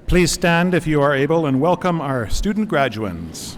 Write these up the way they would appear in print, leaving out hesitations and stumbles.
Please stand if you are able and welcome our student graduands.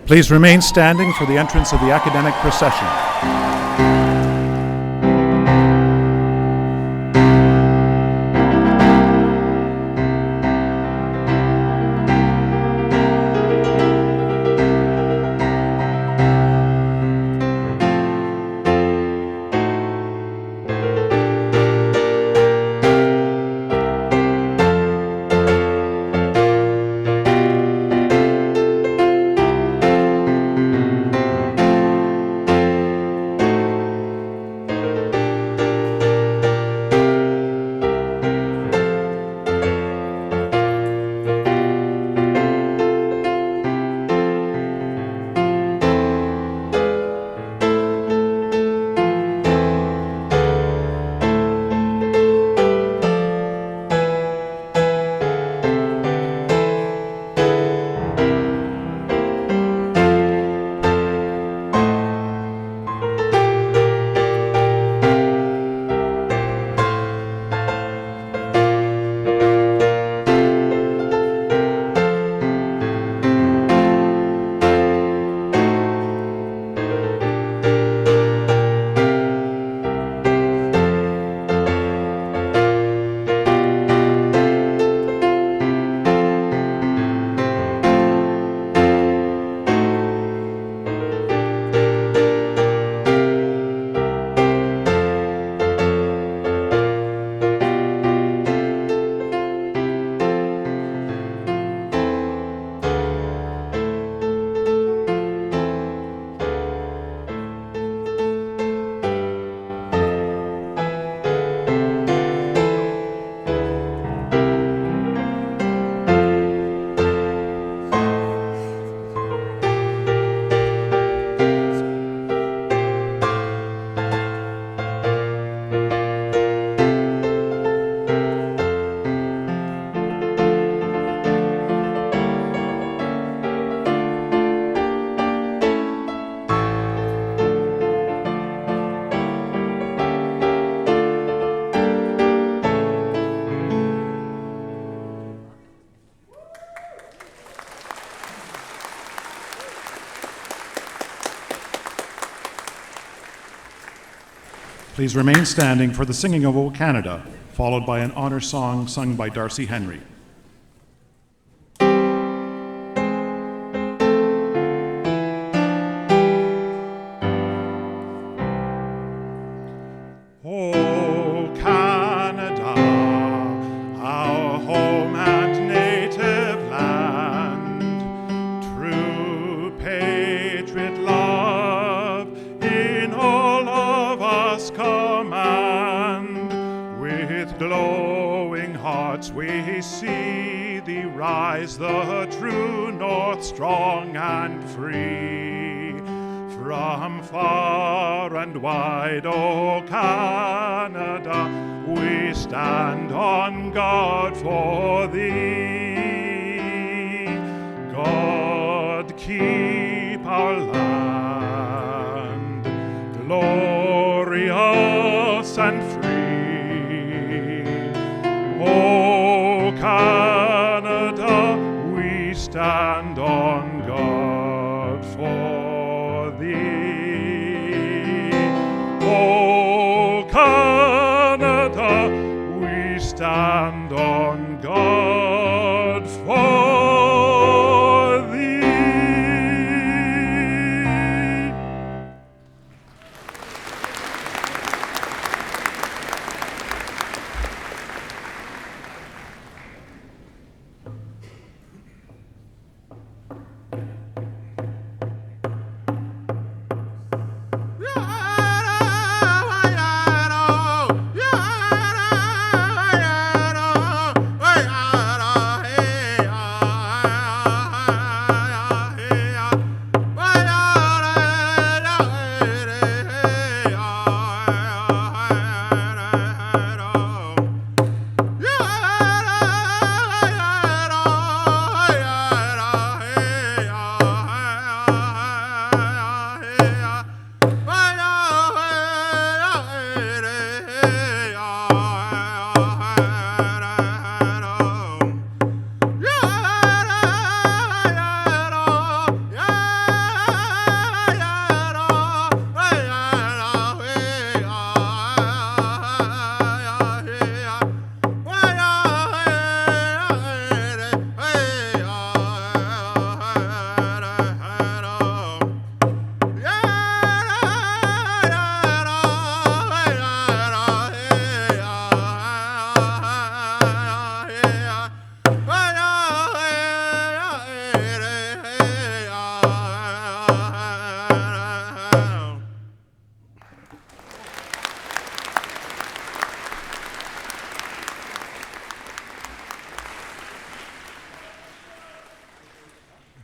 Please remain standing for the entrance of the academic procession. Please remain standing for the singing of O Canada, followed by an honor song sung by Darcy Henry. O Canada, our home and native land, true patriot love in all of us command. With glowing hearts we see thee rise, the true north, strong and free. From far and wide, O Canada, we stand on guard for thee. God keep our land glorious and free. O Canada, we stand on guard for thee. O Canada, we stand on guard for thee. Yeah.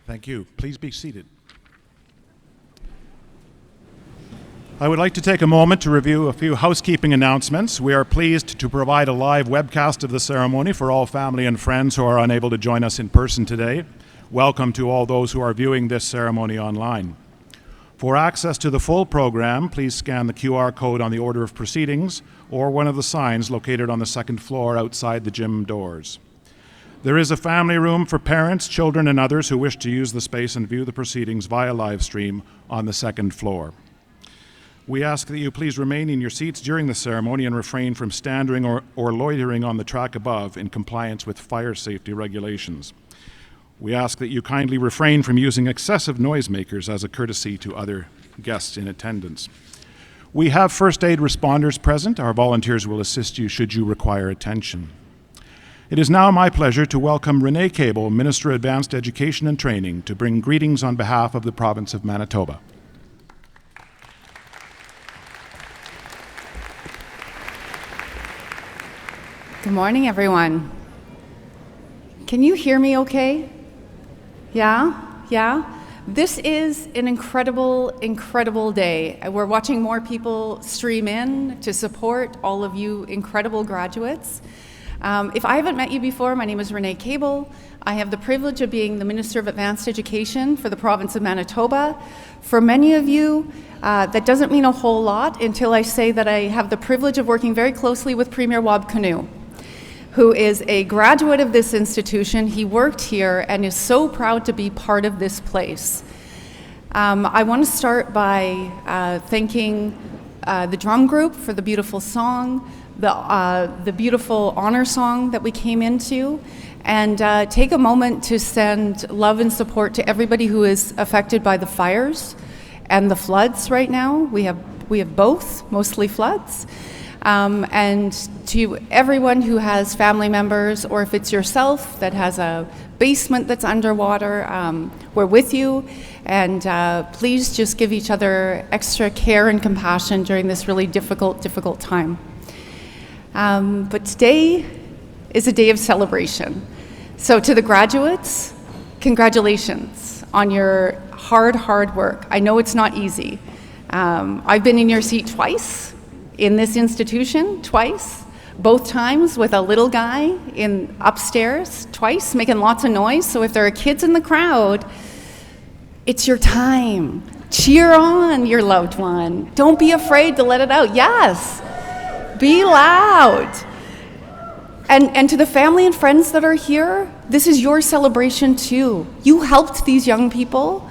Thank you. Please be seated. I would like to take a moment to review a few housekeeping announcements. We are pleased to provide a live webcast of the ceremony for all family and friends who are unable to join us in person today. Welcome to all those who are viewing this ceremony online. For access to the full program, please scan the QR code on the order of proceedings or one of the signs located on the second floor outside the gym doors. There is a family room for parents, children, and others who wish to use the space and view the proceedings via live stream on the second floor. We ask that you please remain in your seats during the ceremony and refrain from standing or loitering on the track above in compliance with fire safety regulations. We ask that you kindly refrain from using excessive noisemakers as a courtesy to other guests in attendance. We have first aid responders present. Our volunteers will assist you should you require attention. It is now my pleasure to welcome Renee Cable, Minister of Advanced Education and Training, to bring greetings on behalf of the province of Manitoba. Good morning, everyone. Can you hear me okay? Yeah? This is an incredible day. We're watching more people stream in to support all of you incredible graduates. If I haven't met you before, my name is Renee Cable. I have the privilege of being the Minister of Advanced Education for the province of Manitoba. For many of you, that doesn't mean a whole lot until I say that I have the privilege of working very closely with Premier Wab Kinew, who is a graduate of this institution. He worked here and is so proud to be part of this place. I want to start by thanking the drum group for the beautiful song, the beautiful honor song that we came into, and take a moment to send love and support to everybody who is affected by the fires and the floods right now. We have both, mostly floods. And to everyone who has family members, or if it's yourself that has a basement that's underwater, we're with you, and please just give each other extra care and compassion during this really difficult time. But today is a day of celebration. So to the graduates, congratulations on your hard work. I know it's not easy. I've been in your seat twice, in this institution twice, both times with a little guy in upstairs, twice, making lots of noise. So if there are kids in the crowd, it's your time. Cheer on your loved one. Don't be afraid to let it out. Yes, be loud. And to the family and friends that are here, this is your celebration too. You helped these young people,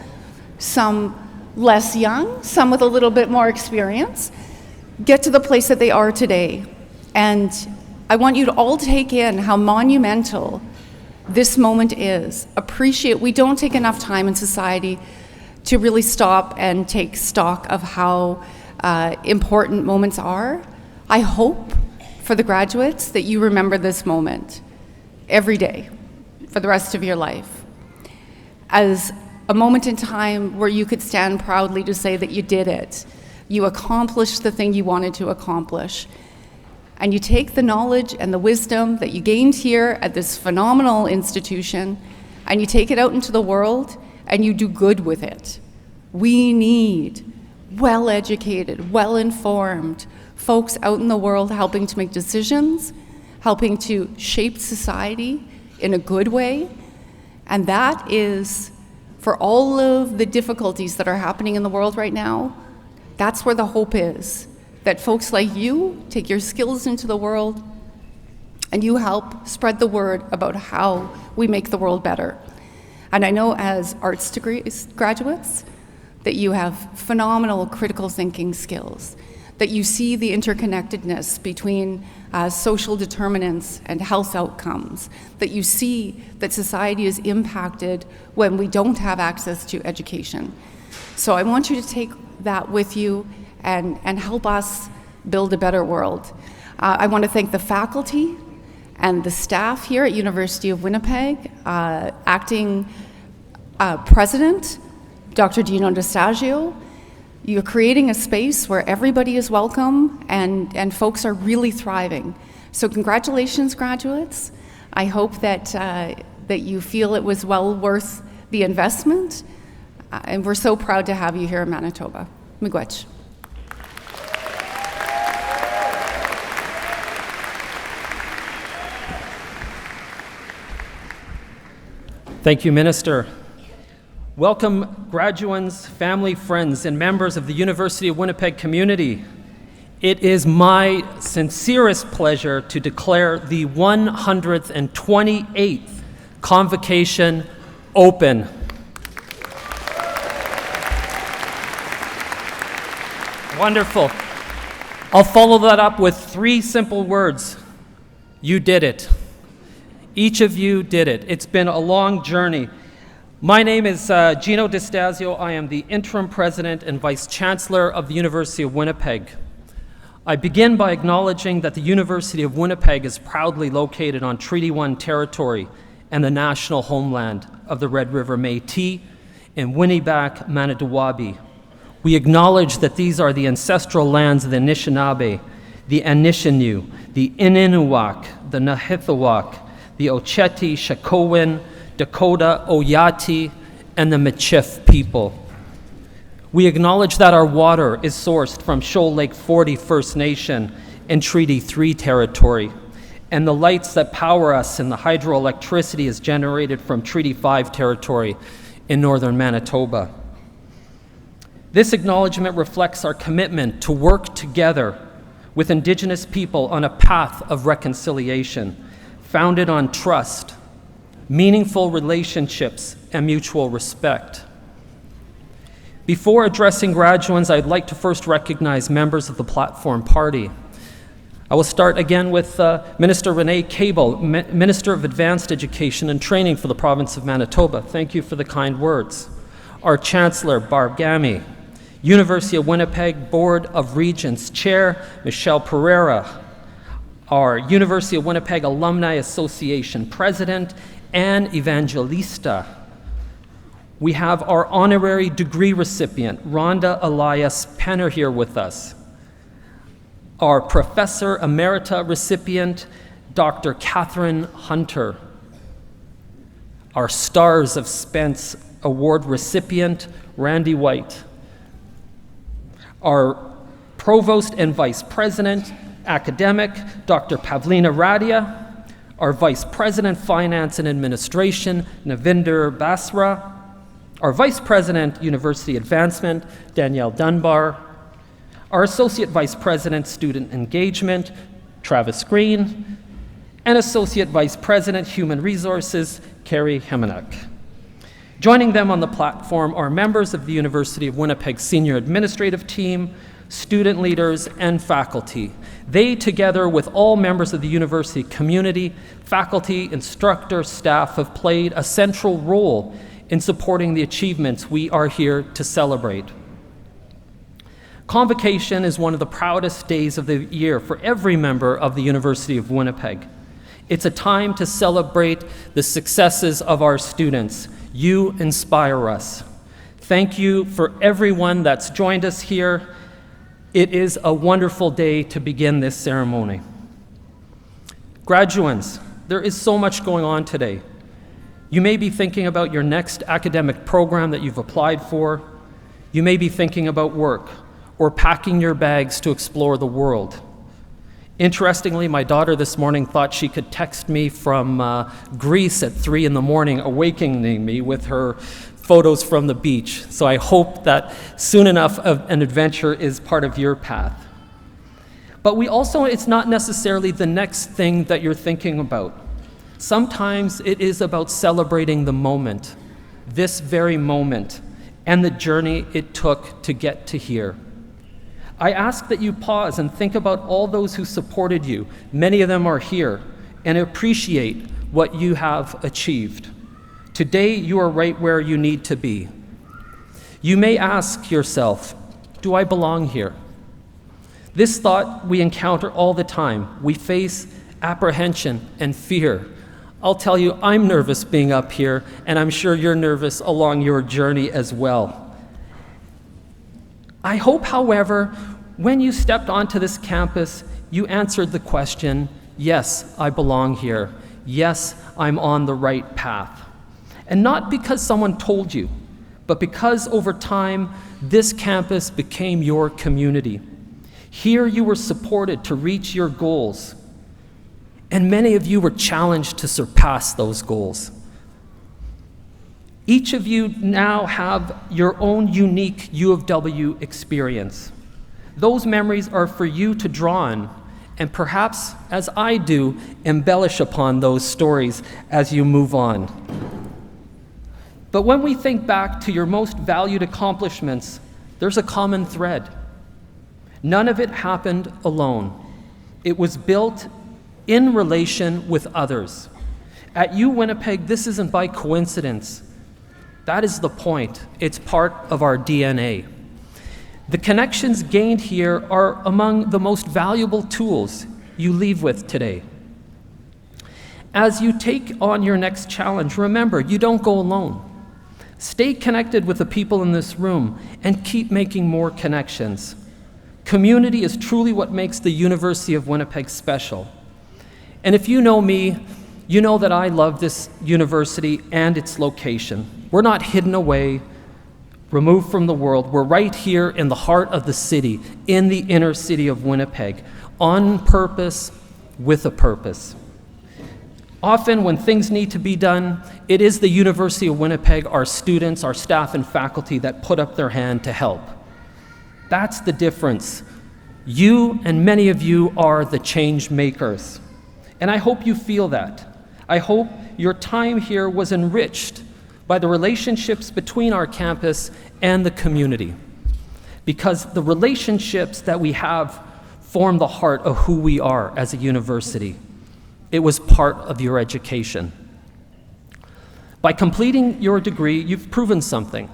some less young, some with a little bit more experience, get to the place that they are today. And I want you to all take in how monumental this moment is. We don't take enough time in society to really stop and take stock of how important moments are. I hope for the graduates that you remember this moment every day for the rest of your life as a moment in time where you could stand proudly to say that you did it. You accomplished the thing you wanted to accomplish. And you take the knowledge and the wisdom that you gained here at this phenomenal institution, and you take it out into the world, and you do good with it. We need well-educated, well-informed folks out in the world helping to make decisions, helping to shape society in a good way. And that is, for all of the difficulties that are happening in the world right now, that's where the hope is, that folks like you take your skills into the world and you help spread the word about how we make the world better. And I know as arts degree graduates that you have phenomenal critical thinking skills, that you see the interconnectedness between social determinants and health outcomes, that you see that society is impacted when we don't have access to education. So I want you to take that with you and help us build a better world. I want to thank the faculty and the staff here at University of Winnipeg, acting president, Dr. Dino DeStagio. You're creating a space where everybody is welcome and folks are really thriving. So congratulations, graduates. I hope that you feel it was well worth the investment, and we're so proud to have you here in Manitoba. Miigwech. Thank you, Minister. Welcome, graduates, family, friends, and members of the University of Winnipeg community. It is my sincerest pleasure to declare the 128th Convocation open. Wonderful. I'll follow that up with 3 simple words. You did it. Each of you did it. It's been a long journey. My name is Gino DiStasio. I am the interim president and vice chancellor of the University of Winnipeg. I begin by acknowledging that the University of Winnipeg is proudly located on Treaty 1 territory and the national homeland of the Red River Métis and Winniback, Manitowabi. We acknowledge that these are the ancestral lands of the Anishinaabe, the Anishinaabe, the Inunuak, the Nahithawak, the Oceti, Shakowin, Dakota, Oyati, and the Michif people. We acknowledge that our water is sourced from Shoal Lake 40 First Nation and Treaty 3 territory, and the lights that power us and the hydroelectricity is generated from Treaty 5 territory in northern Manitoba. This acknowledgement reflects our commitment to work together with Indigenous people on a path of reconciliation, founded on trust, meaningful relationships, and mutual respect. Before addressing graduates, I'd like to first recognize members of the Platform Party. I will start again with Minister Renee Cable, Minister of Advanced Education and Training for the province of Manitoba. Thank you for the kind words. Our Chancellor, Barb Gammy, University of Winnipeg Board of Regents Chair, Michelle Pereira, our University of Winnipeg Alumni Association President, Anne Evangelista. We have our honorary degree recipient, Rhonda Elias Penner, here with us. Our Professor Emerita recipient, Dr. Catherine Hunter. Our Stars of Spence Award recipient, Randy White. Our Provost and Vice President, Academic, Dr. Pavlina Radia. Our Vice President, Finance and Administration, Navinder Basra. Our Vice President, University Advancement, Danielle Dunbar. Our Associate Vice President, Student Engagement, Travis Green. And Associate Vice President, Human Resources, Carrie Hemenek. Joining them on the platform are members of the University of Winnipeg Senior Administrative Team, student leaders, and faculty. They, together with all members of the university community, faculty, instructors, staff, have played a central role in supporting the achievements we are here to celebrate. Convocation is one of the proudest days of the year for every member of the University of Winnipeg. It's a time to celebrate the successes of our students. You inspire us. Thank you for everyone that's joined us here. It is a wonderful day to begin this ceremony. Graduates, there is so much going on today. You may be thinking about your next academic program that you've applied for. You may be thinking about work or packing your bags to explore the world. Interestingly, my daughter this morning thought she could text me from Greece at 3 in the morning, awakening me with her photos from the beach. So I hope that soon enough an adventure is part of your path. But it's not necessarily the next thing that you're thinking about. Sometimes it is about celebrating the moment, this very moment, and the journey it took to get to here. I ask that you pause and think about all those who supported you. Many of them are here, and appreciate what you have achieved. Today, you are right where you need to be. You may ask yourself, do I belong here? This thought we encounter all the time. We face apprehension and fear. I'll tell you, I'm nervous being up here, and I'm sure you're nervous along your journey as well. I hope, however, when you stepped onto this campus, you answered the question, yes, I belong here. Yes, I'm on the right path. And not because someone told you, but because over time, this campus became your community. Here you were supported to reach your goals, and many of you were challenged to surpass those goals. Each of you now have your own unique U of W experience. Those memories are for you to draw on, and perhaps, as I do, embellish upon those stories as you move on. But when we think back to your most valued accomplishments, there's a common thread. None of it happened alone. It was built in relation with others. At U Winnipeg, this isn't by coincidence. That is the point. It's part of our DNA. The connections gained here are among the most valuable tools you leave with today. As you take on your next challenge, remember, you don't go alone. Stay connected with the people in this room and keep making more connections. Community is truly what makes the University of Winnipeg special. And if you know me, you know that I love this university and its location. We're not hidden away, removed from the world. We're right here in the heart of the city, in the inner city of Winnipeg, on purpose, with a purpose. Often when things need to be done, it is the University of Winnipeg, our students, our staff and faculty that put up their hand to help. That's the difference. You and many of you are the change makers. And I hope you feel that. I hope your time here was enriched by the relationships between our campus and the community. Because the relationships that we have form the heart of who we are as a university. It was part of your education. By completing your degree, you've proven something.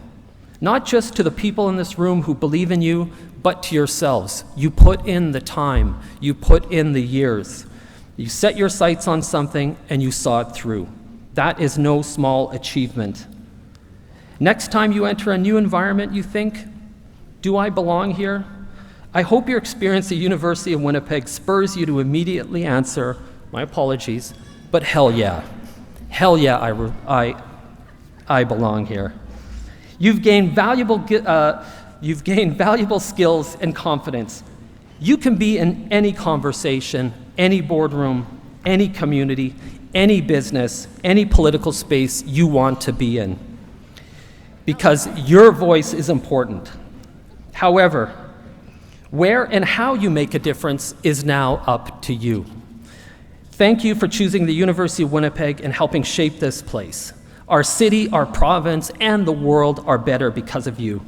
Not just to the people in this room who believe in you, but to yourselves. You put in the time, you put in the years. You set your sights on something and you saw it through. That is no small achievement. Next time you enter a new environment, you think, do I belong here? I hope your experience at University of Winnipeg spurs you to immediately answer, my apologies, but hell yeah. Hell yeah, I belong here. You've gained valuable skills and confidence. You can be in any conversation, any boardroom, any community, any business, any political space you want to be in, because your voice is important. However, where and how you make a difference is now up to you. Thank you for choosing the University of Winnipeg and helping shape this place. Our city, our province, and the world are better because of you.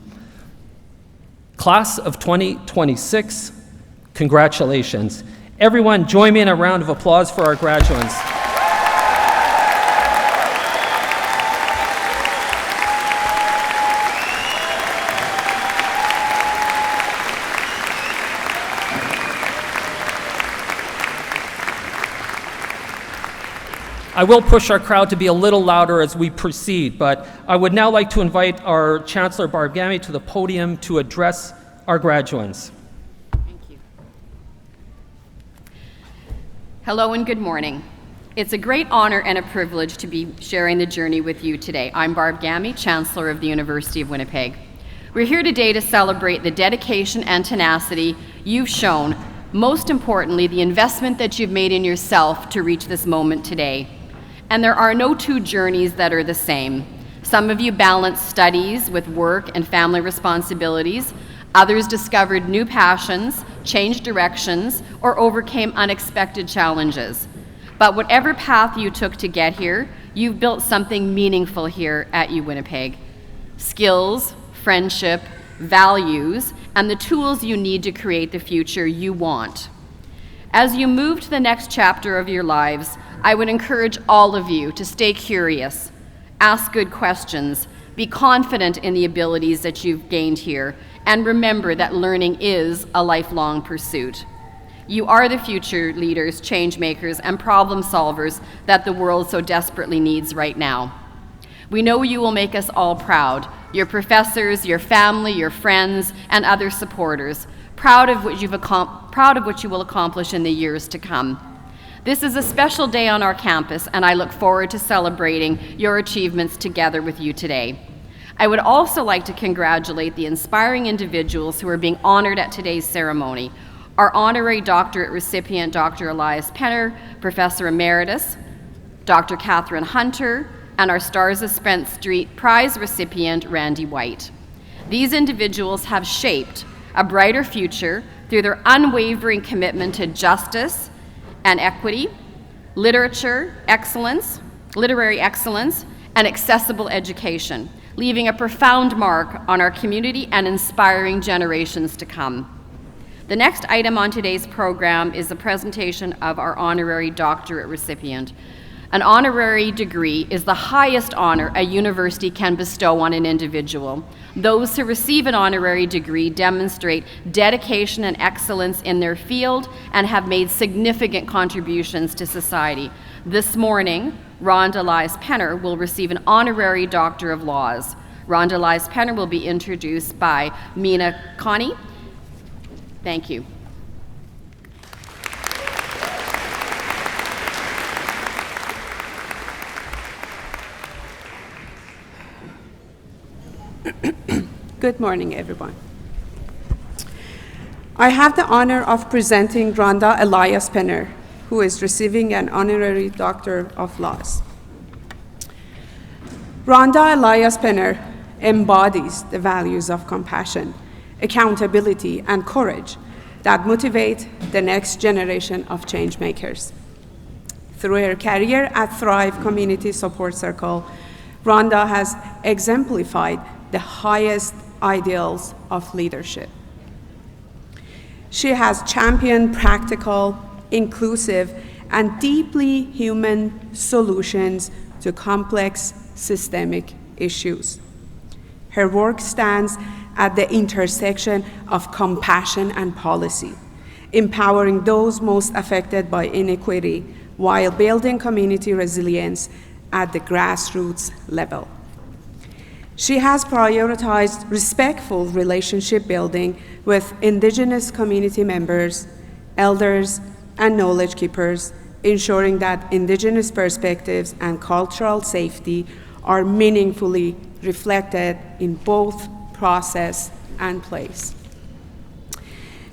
Class of 2026, congratulations. Everyone, join me in a round of applause for our graduates. I will push our crowd to be a little louder as we proceed, but I would now like to invite our Chancellor Barb Gammy to the podium to address our graduates. Thank you. Hello and good morning. It's a great honor and a privilege to be sharing the journey with you today. I'm Barb Gammy, Chancellor of the University of Winnipeg. We're here today to celebrate the dedication and tenacity you've shown, most importantly, the investment that you've made in yourself to reach this moment today. And there are no two journeys that are the same. Some of you balanced studies with work and family responsibilities. Others discovered new passions, changed directions, or overcame unexpected challenges. But whatever path you took to get here, you've built something meaningful here at U Winnipeg. Skills, friendship, values, and the tools you need to create the future you want. As you move to the next chapter of your lives, I would encourage all of you to stay curious, ask good questions, be confident in the abilities that you've gained here, and remember that learning is a lifelong pursuit. You are the future leaders, change makers, and problem solvers that the world so desperately needs right now. We know you will make us all proud, your professors, your family, your friends, and other supporters, proud of what you will accomplish in the years to come. This is a special day on our campus, and I look forward to celebrating your achievements together with you today. I would also like to congratulate the inspiring individuals who are being honored at today's ceremony. Our honorary doctorate recipient, Dr. Elias Penner, Professor Emeritus, Dr. Catherine Hunter, and our Stars of Spence Street Prize recipient, Randy White. These individuals have shaped a brighter future through their unwavering commitment to justice and equity, literary excellence, and accessible education, leaving a profound mark on our community and inspiring generations to come. The next item on today's program is the presentation of our honorary doctorate recipient. An honorary degree is the highest honor a university can bestow on an individual. Those who receive an honorary degree demonstrate dedication and excellence in their field and have made significant contributions to society. This morning, Rhonda Elias Penner will receive an honorary Doctor of Laws. Rhonda Elias Penner will be introduced by Mina Connie. Thank you. Good morning, everyone. I have the honor of presenting Rhonda Elias Penner, who is receiving an honorary Doctor of Laws. Rhonda Elias Penner embodies the values of compassion, accountability, and courage that motivate the next generation of change makers. Through her career at Thrive Community Support Circle, Rhonda has exemplified the highest ideals of leadership. She has championed practical, inclusive, and deeply human solutions to complex systemic issues. Her work stands at the intersection of compassion and policy, empowering those most affected by inequity while building community resilience at the grassroots level. She has prioritized respectful relationship building with Indigenous community members, elders, and knowledge keepers, ensuring that Indigenous perspectives and cultural safety are meaningfully reflected in both process and place.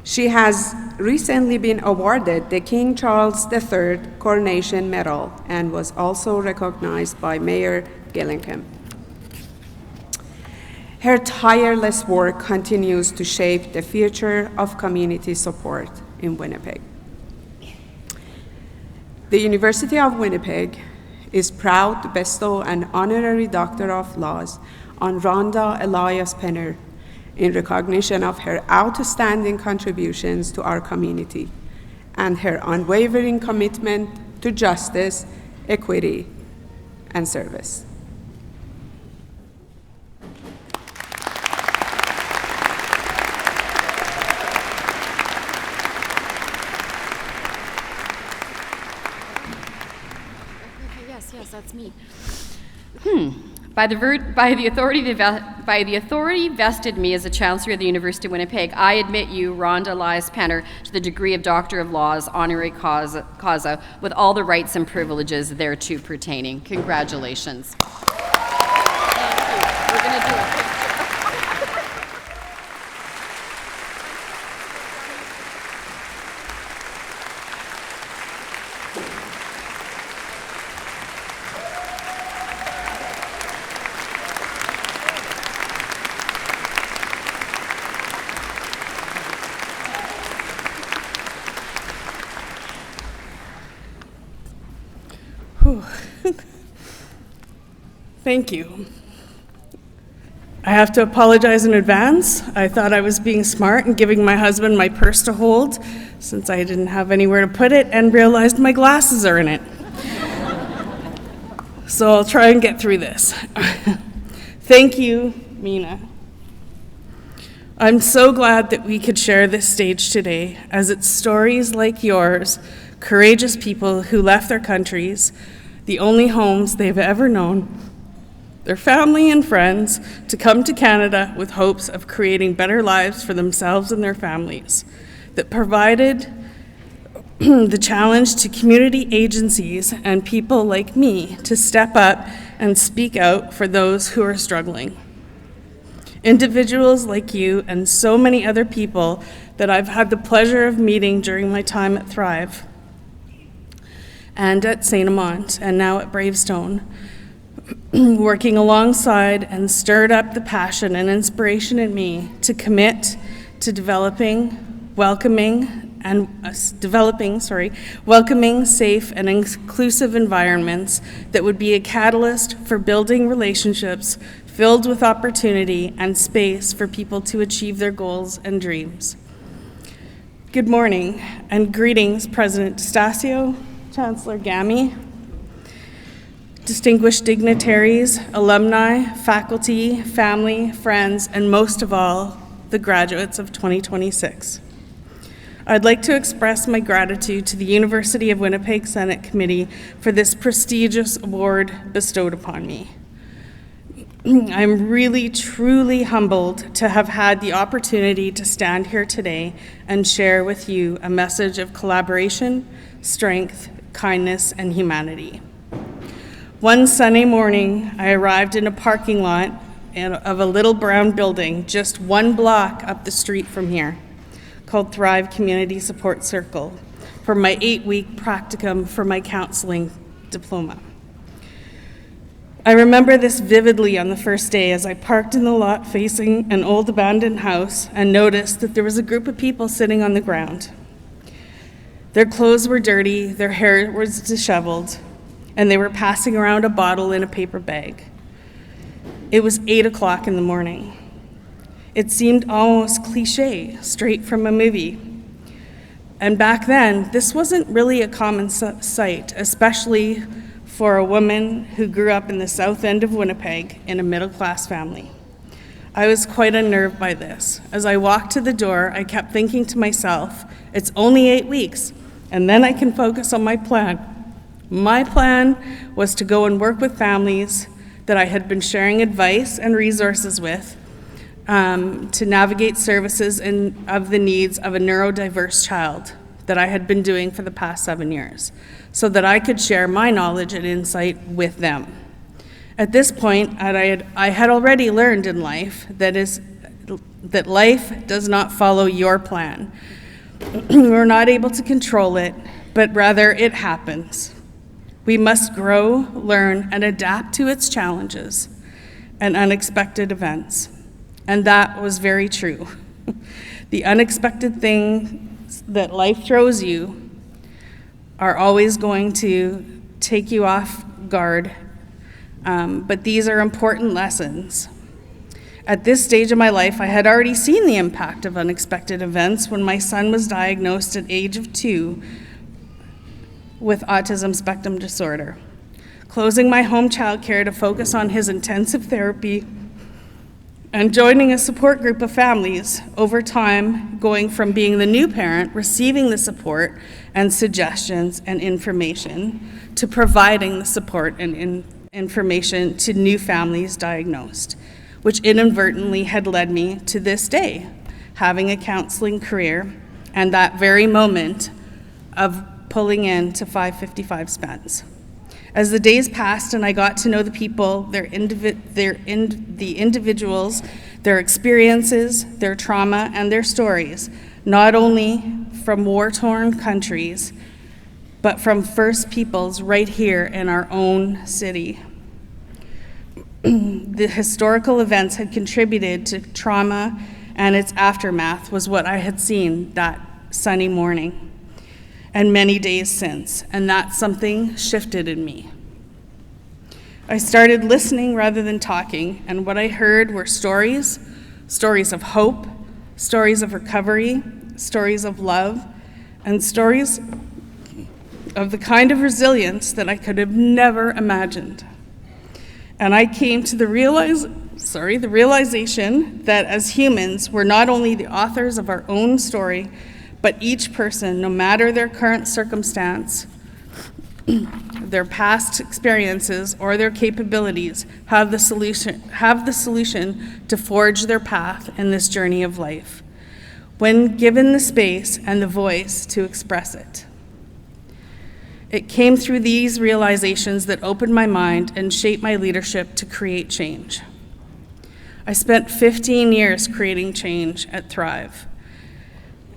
She has recently been awarded the King Charles III Coronation Medal and was also recognized by Mayor Gillingham. Her tireless work continues to shape the future of community support in Winnipeg. The University of Winnipeg is proud to bestow an honorary Doctor of Laws on Rhonda Elias Penner in recognition of her outstanding contributions to our community and her unwavering commitment to justice, equity, and service. Yes, that's me. By the authority vested me as a Chancellor of the University of Winnipeg, I admit you, Rhonda Elias Penner, to the degree of Doctor of Laws, honorary causa, with all the rights and privileges thereto pertaining. Congratulations. Thank you. We're going to do a picture. Thank you. I have to apologize in advance. I thought I was being smart and giving my husband my purse to hold since I didn't have anywhere to put it and realized my glasses are in it. So I'll try and get through this. Thank you, Mina. I'm so glad that we could share this stage today, as it's stories like yours, courageous people who left their countries, the only homes they've ever known, their family and friends, to come to Canada with hopes of creating better lives for themselves and their families, that the challenge to community agencies and people like me to step up and speak out for those who are struggling. Individuals like you and so many other people that I've had the pleasure of meeting during my time at Thrive and at St. Amant and now at Bravestone, working alongside and stirred up the passion and inspiration in me to commit to developing, welcoming, safe and inclusive environments that would be a catalyst for building relationships filled with opportunity and space for people to achieve their goals and dreams. Good morning and greetings, President Stasio, Chancellor Gami, distinguished dignitaries, alumni, faculty, family, friends, and most of all, the graduates of 2026. I'd like to express my gratitude to the University of Winnipeg Senate Committee for this prestigious award bestowed upon me. I'm really, truly humbled to have had the opportunity to stand here today and share with you a message of collaboration, strength, kindness, and humanity. One Sunday morning, I arrived in a parking lot of a little brown building just 1 block up the street from here, called Thrive Community Support Circle, for my 8-week practicum for my counseling diploma. I remember this vividly on the first day as I parked in the lot facing an old abandoned house and noticed that there was a group of people sitting on the ground. Their clothes were dirty, their hair was disheveled, and they were passing around a bottle in a paper bag. It was 8 o'clock in the morning. It seemed almost cliche, straight from a movie. And back then, this wasn't really a common sight, especially for a woman who grew up in the south end of Winnipeg in a middle-class family. I was quite unnerved by this. As I walked to the door, I kept thinking to myself, it's only 8 weeks, and then I can focus on my plan. My plan was to go and work with families that I had been sharing advice and resources with to navigate services of the needs of a neurodiverse child that I had been doing for the past 7 years, so that I could share my knowledge and insight with them. At this point, I had already learned in life that life does not follow your plan. We're not able to control it, but rather it happens. We must grow, learn, and adapt to its challenges and unexpected events. And that was very true. The unexpected things that life throws you are always going to take you off guard, but these are important lessons. At this stage of my life, I had already seen the impact of unexpected events when my son was diagnosed at age of 2 with autism spectrum disorder. Closing my home childcare to focus on his intensive therapy and joining a support group of families over time, going from being the new parent, receiving the support and suggestions and information, to providing the support and information to new families diagnosed, which inadvertently had led me to this day, having a counseling career and that very moment of pulling in to 555 Spence. As the days passed and I got to know the people, the individuals, their experiences, their trauma, and their stories, not only from war-torn countries, but from First Peoples right here in our own city. The historical events had contributed to trauma, and its aftermath was what I had seen that sunny morning and many days since, and that something shifted in me. I started listening rather than talking, and what I heard were stories of hope, stories of recovery, stories of love, and stories of the kind of resilience that I could have never imagined. And I came to the realization that as humans, we're not only the authors of our own story, but each person, no matter their current circumstance, their past experiences, or their capabilities, have the solution to forge their path in this journey of life, when given the space and the voice to express it. It came through these realizations that opened my mind and shaped my leadership to create change. I spent 15 years creating change at Thrive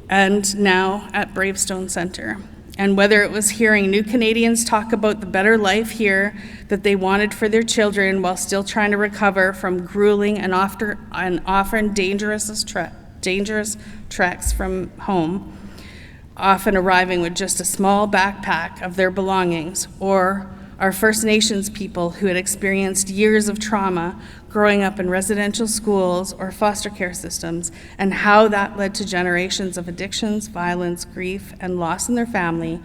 and now at Bravestone Centre. And whether it was hearing new Canadians talk about the better life here that they wanted for their children while still trying to recover from grueling and often dangerous treks from home, often arriving with just a small backpack of their belongings, or our First Nations people who had experienced years of trauma growing up in residential schools or foster care systems, and how that led to generations of addictions, violence, grief, and loss in their family,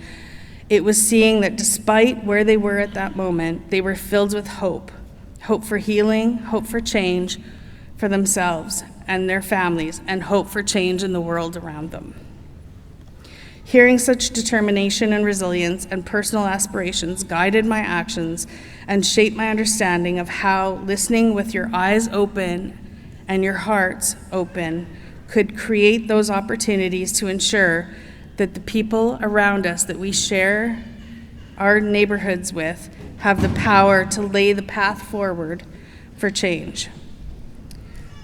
it was seeing that despite where they were at that moment, they were filled with hope. Hope for healing, hope for change for themselves and their families, and hope for change in the world around them. Hearing such determination and resilience and personal aspirations guided my actions and shaped my understanding of how listening with your eyes open and your hearts open could create those opportunities to ensure that the people around us that we share our neighborhoods with have the power to lay the path forward for change.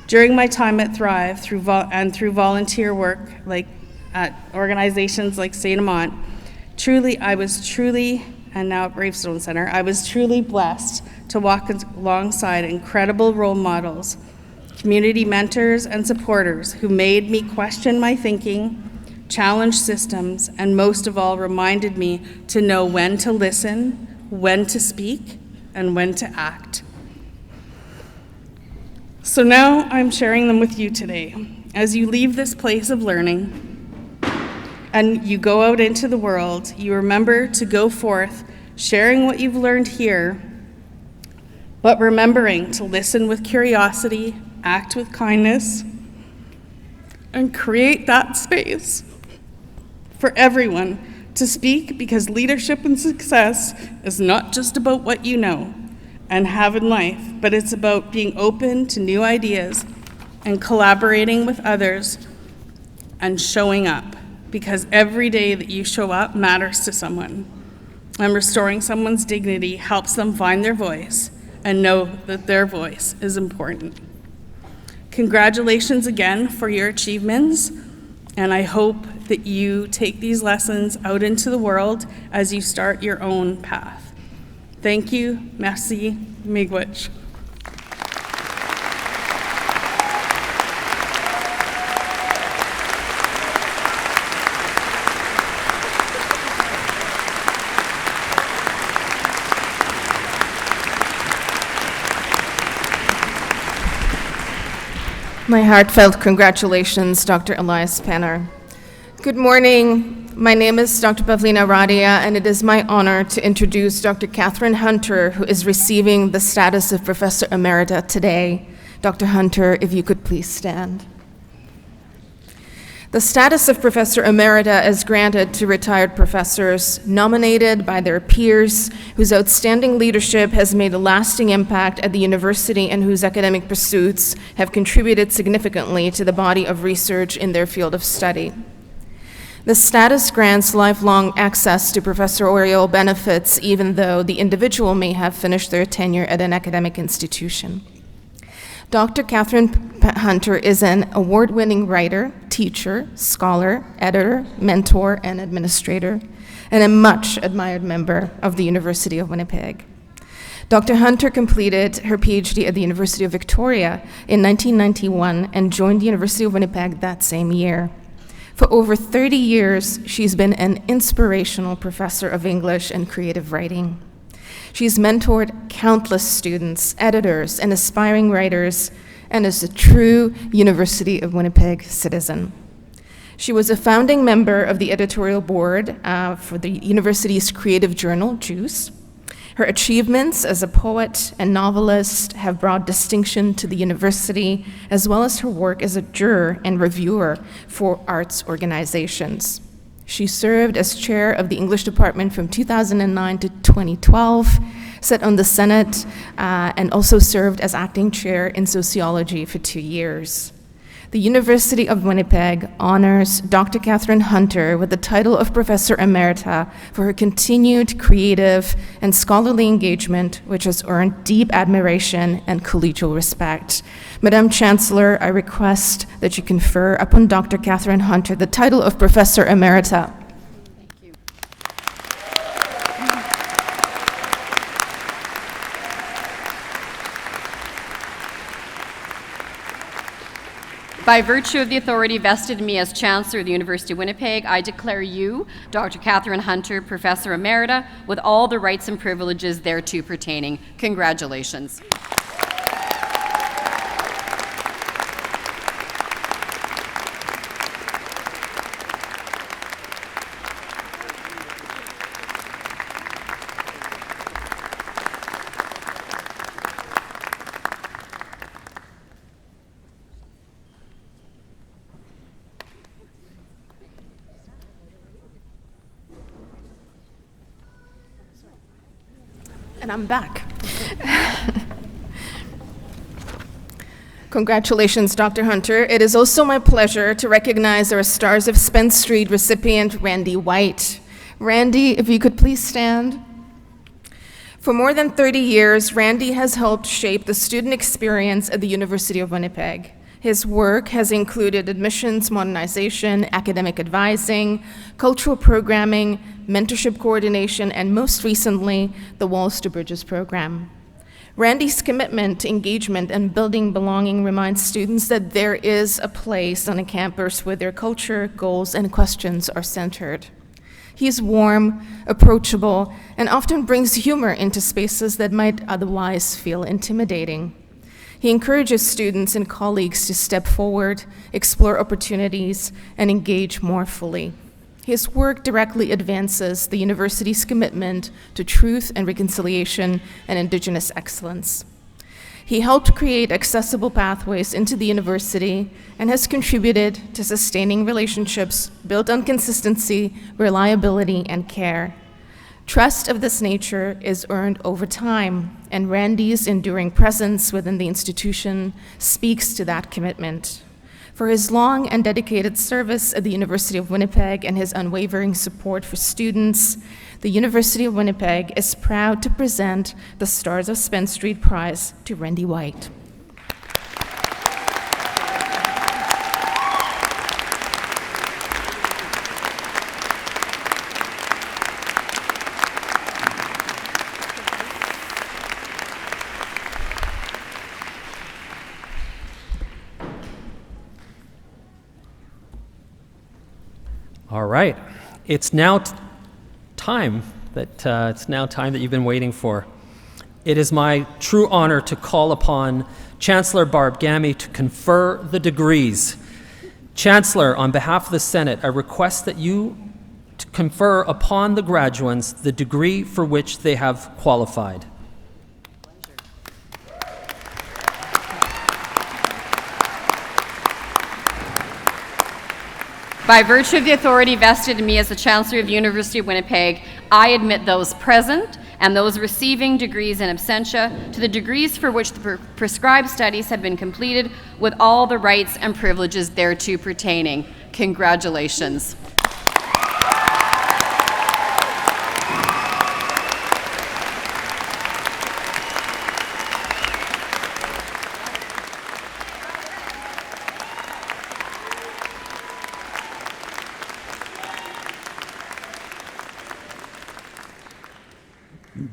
During my time at Thrive through volunteer work like at organizations like St. Amant, and now at Bravestone Centre, I was truly blessed to walk alongside incredible role models, community mentors and supporters who made me question my thinking, challenge systems, and most of all reminded me to know when to listen, when to speak, and when to act. So now I'm sharing them with you today. As you leave this place of learning, and you go out into the world, you remember to go forth, sharing what you've learned here, but remembering to listen with curiosity, act with kindness, and create that space for everyone to speak, because leadership and success is not just about what you know and have in life, but it's about being open to new ideas and collaborating with others and showing up. Because every day that you show up matters to someone. And restoring someone's dignity helps them find their voice and know that their voice is important. Congratulations again for your achievements, and I hope that you take these lessons out into the world as you start your own path. Thank you, merci, miigwech. My heartfelt congratulations, Dr. Elias Penner. Good morning. My name is Dr. Pavlina Radia, and it is my honor to introduce Dr. Catherine Hunter, who is receiving the status of Professor Emerita today. Dr. Hunter, if you could please stand. The status of Professor Emerita is granted to retired professors nominated by their peers whose outstanding leadership has made a lasting impact at the university and whose academic pursuits have contributed significantly to the body of research in their field of study. The status grants lifelong access to professorial benefits even though the individual may have finished their tenure at an academic institution. Dr. Catherine Hunter is an award-winning writer, teacher, scholar, editor, mentor, and administrator, and a much admired member of the University of Winnipeg. Dr. Hunter completed her PhD at the University of Victoria in 1991 and joined the University of Winnipeg that same year. For over 30 years, she's been an inspirational professor of English and creative writing. She's mentored countless students, editors, and aspiring writers, and is a true University of Winnipeg citizen. She was a founding member of the editorial board for the university's creative journal, Juice. Her achievements as a poet and novelist have brought distinction to the university, as well as her work as a juror and reviewer for arts organizations. She served as chair of the English department from 2009 to 2012, sat on the Senate, and also served as acting chair in sociology for 2 years. the University of Winnipeg honors Dr. Catherine Hunter with the title of Professor Emerita for her continued creative and scholarly engagement, which has earned deep admiration and collegial respect. Madam Chancellor, I request that you confer upon Dr. Catherine Hunter the title of Professor Emerita. By virtue of the authority vested in me as Chancellor of the University of Winnipeg, I declare you, Dr. Catherine Hunter, Professor Emerita, with all the rights and privileges thereto pertaining. Congratulations. And I'm back. Congratulations, Dr. Hunter. It is also my pleasure to recognize our Stars of Spence Street recipient, Randy White. Randy, if you could please stand. For more than 30 years, Randy has helped shape the student experience at the University of Winnipeg. His work has included admissions modernization, academic advising, cultural programming, mentorship coordination, and most recently, the Walls to Bridges program. Randy's commitment to engagement and building belonging reminds students that there is a place on a campus where their culture, goals, and questions are centered. He is warm, approachable, and often brings humor into spaces that might otherwise feel intimidating. He encourages students and colleagues to step forward, explore opportunities, and engage more fully. His work directly advances the university's commitment to truth and reconciliation and Indigenous excellence. He helped create accessible pathways into the university and has contributed to sustaining relationships built on consistency, reliability, and care. Trust of this nature is earned over time, and Randy's enduring presence within the institution speaks to that commitment. For his long and dedicated service at the University of Winnipeg and his unwavering support for students, the University of Winnipeg is proud to present the Stars of Spence Street Prize to Randy White. All right, it's now time that you've been waiting for. It is my true honor to call upon Chancellor Barb Gammy to confer the degrees. Chancellor, on behalf of the Senate, I request that you to confer upon the graduates the degree for which they have qualified. By virtue of the authority vested in me as the Chancellor of the University of Winnipeg, I admit those present and those receiving degrees in absentia to the degrees for which the prescribed studies have been completed with all the rights and privileges thereto pertaining. Congratulations.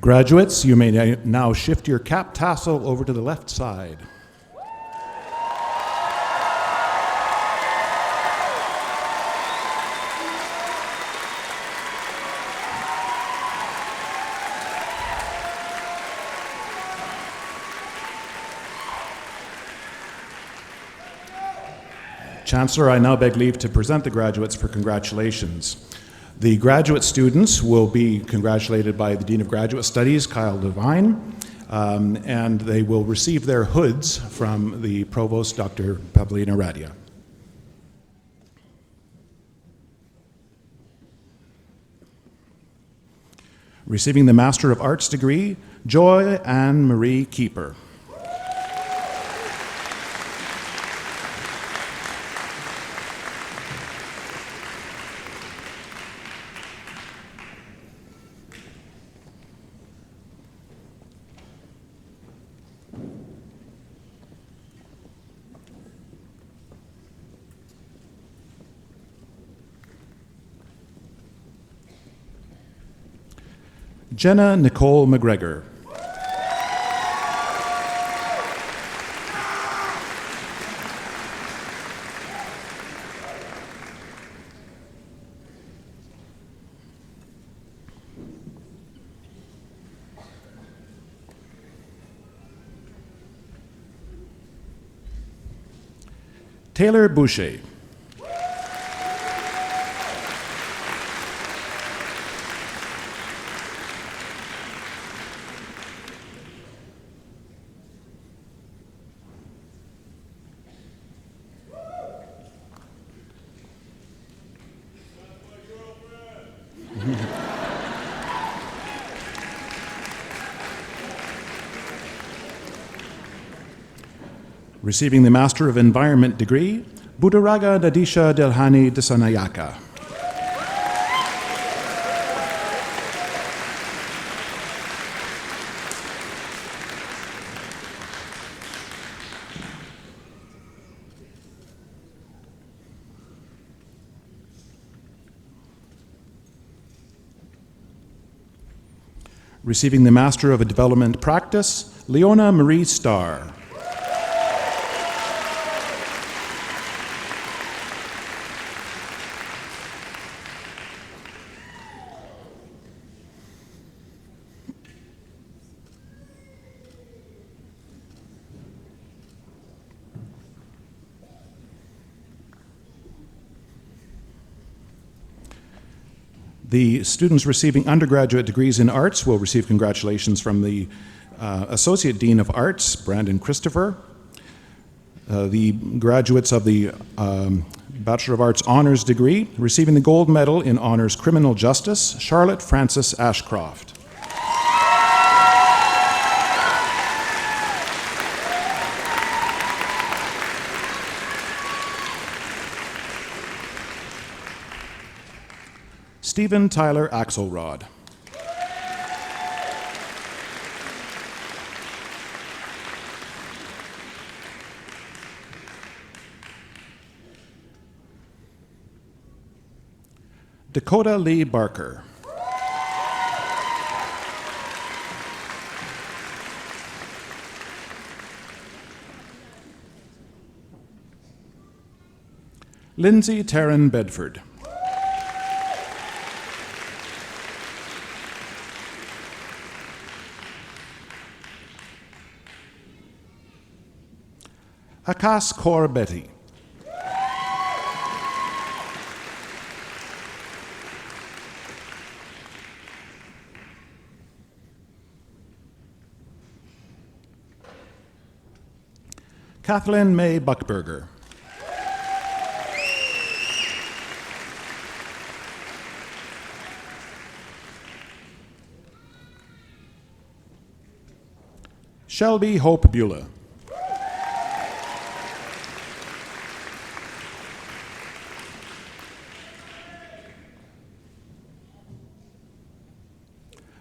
Graduates, you may now shift your cap tassel over to the left side. Chancellor, I now beg leave to present the graduates for congratulations. The graduate students will be congratulated by the Dean of Graduate Studies, Kyle Devine, and they will receive their hoods from the Provost, Dr. Pavlina Radia. Receiving the Master of Arts degree, Joy Anne Marie Keeper. Jenna Nicole McGregor. Taylor Boucher. Receiving the Master of Environment degree, Budaraga Dadisha Delhani Desanayaka. Receiving the Master of Development Practice, Leona Marie Starr. The students receiving undergraduate degrees in arts will receive congratulations from the Associate Dean of Arts, Brandon Christopher. The graduates of the Bachelor of Arts Honors degree receiving the gold medal in Honors Criminal Justice, Charlotte Frances Ashcroft. Stephen Tyler Axelrod. Dakota Lee Barker. Lindsay Taryn Bedford. Akas Kaur Betty. Kathleen May Buckberger. Shelby Hope Beulah.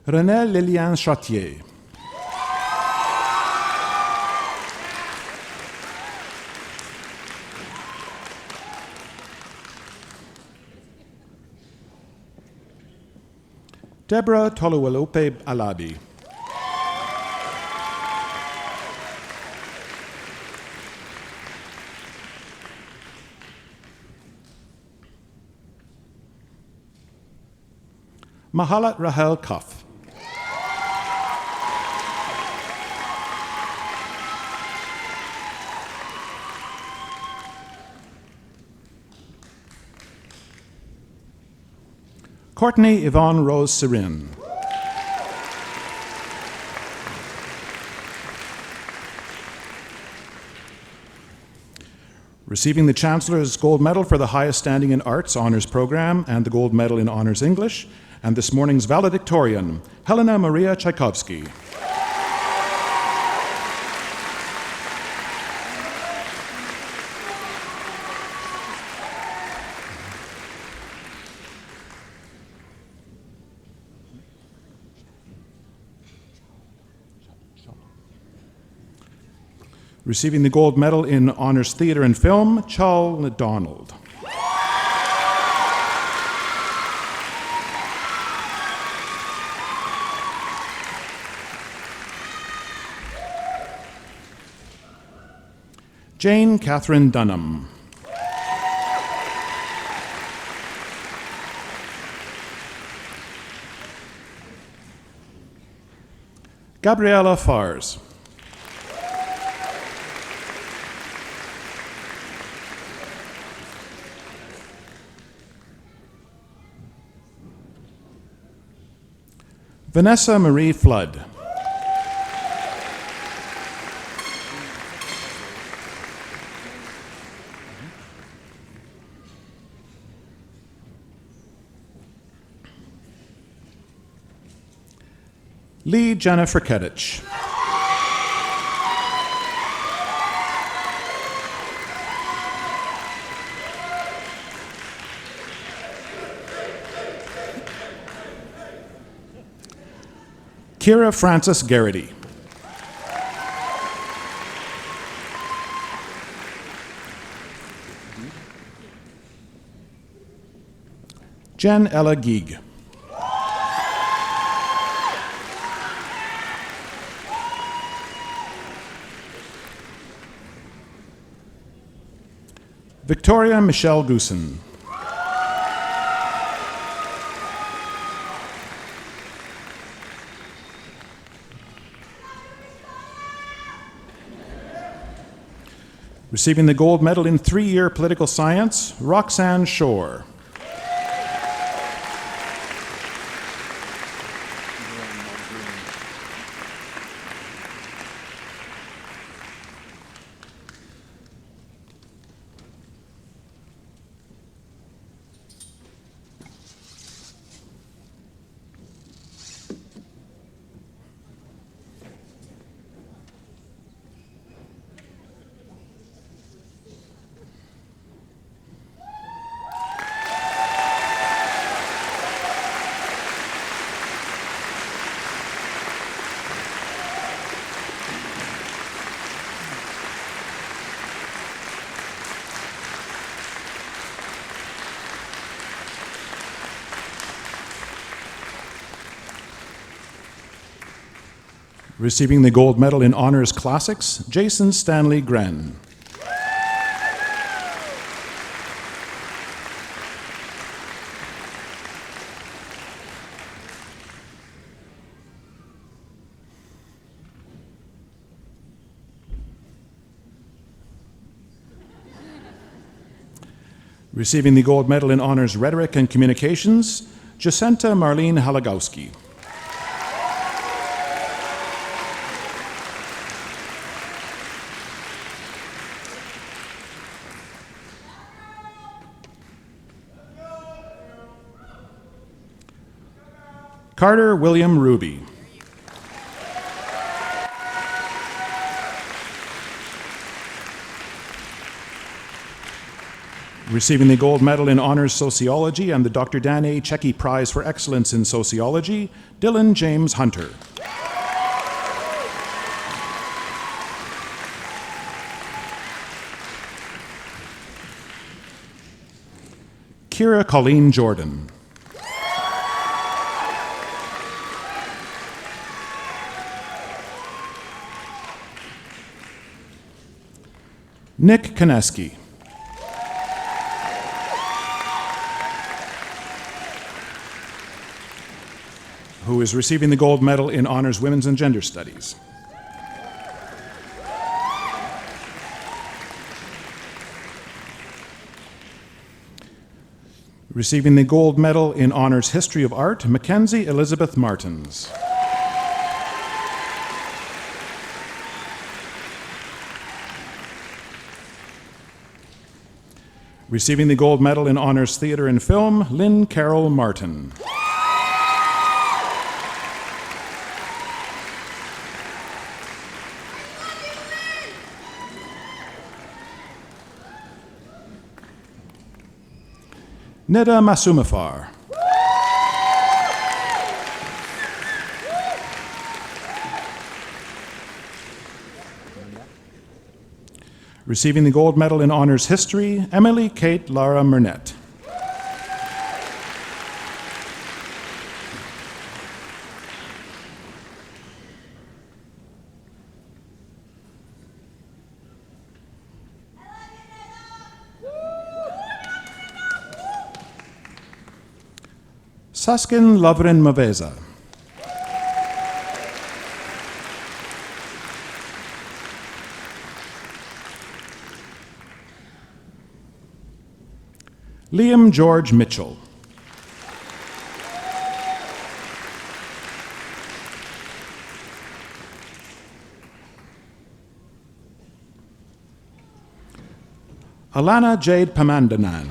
Renée Liliane Chartier. Deborah Toluwalope Alabi. Mahalat Rahel Cuff. Courtney Yvonne Rose Serin. Receiving the Chancellor's Gold Medal for the highest standing in arts honors program and the Gold Medal in Honors English, and this morning's valedictorian, Helena Maria Tchaikovsky. Receiving the Gold Medal in Honors Theatre and Film, Chal Donald. Jane Catherine Dunham. Gabriella Fars. Vanessa Marie Flood. Lee Jennifer Kedich. Kira Frances Garrity. Jen Ella Geig. Victoria Michelle Goosen. Receiving the gold medal in 3-year political science, Roxanne Shore. Receiving the gold medal in honors classics, Jason Stanley Gren. Receiving the gold medal in honors rhetoric and communications, Jacinta Marlene Halagowski. Carter William Ruby. Receiving the gold medal in honors sociology and the Dr. Dan A. Checky Prize for Excellence in Sociology, Dylan James Hunter. Kira Colleen Jordan. Nick Koneski. Who is receiving the gold medal in honors women's and gender studies. Receiving the gold medal in honors history of art, Mackenzie Elizabeth Martins. Receiving the gold medal in honors theater and film, Lynn Carroll Martin. Nida Masumafar. Receiving the gold medal in honors history, Emily Kate Lara Murnett. Saskin Lovren Maveza. Liam George Mitchell. Alana Jade Pamandanan.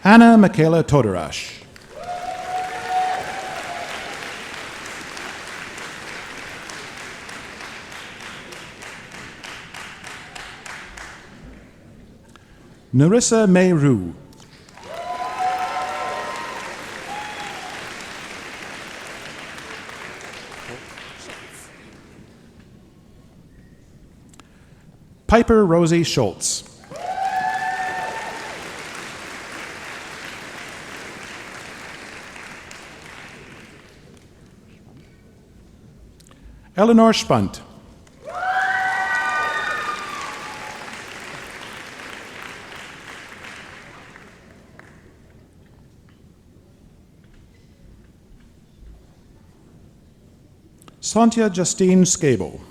Anna Michaela Todarash. Narissa May Rue. Piper Rosie Schultz. Eleanor Spunt. Sontya Justine Scable.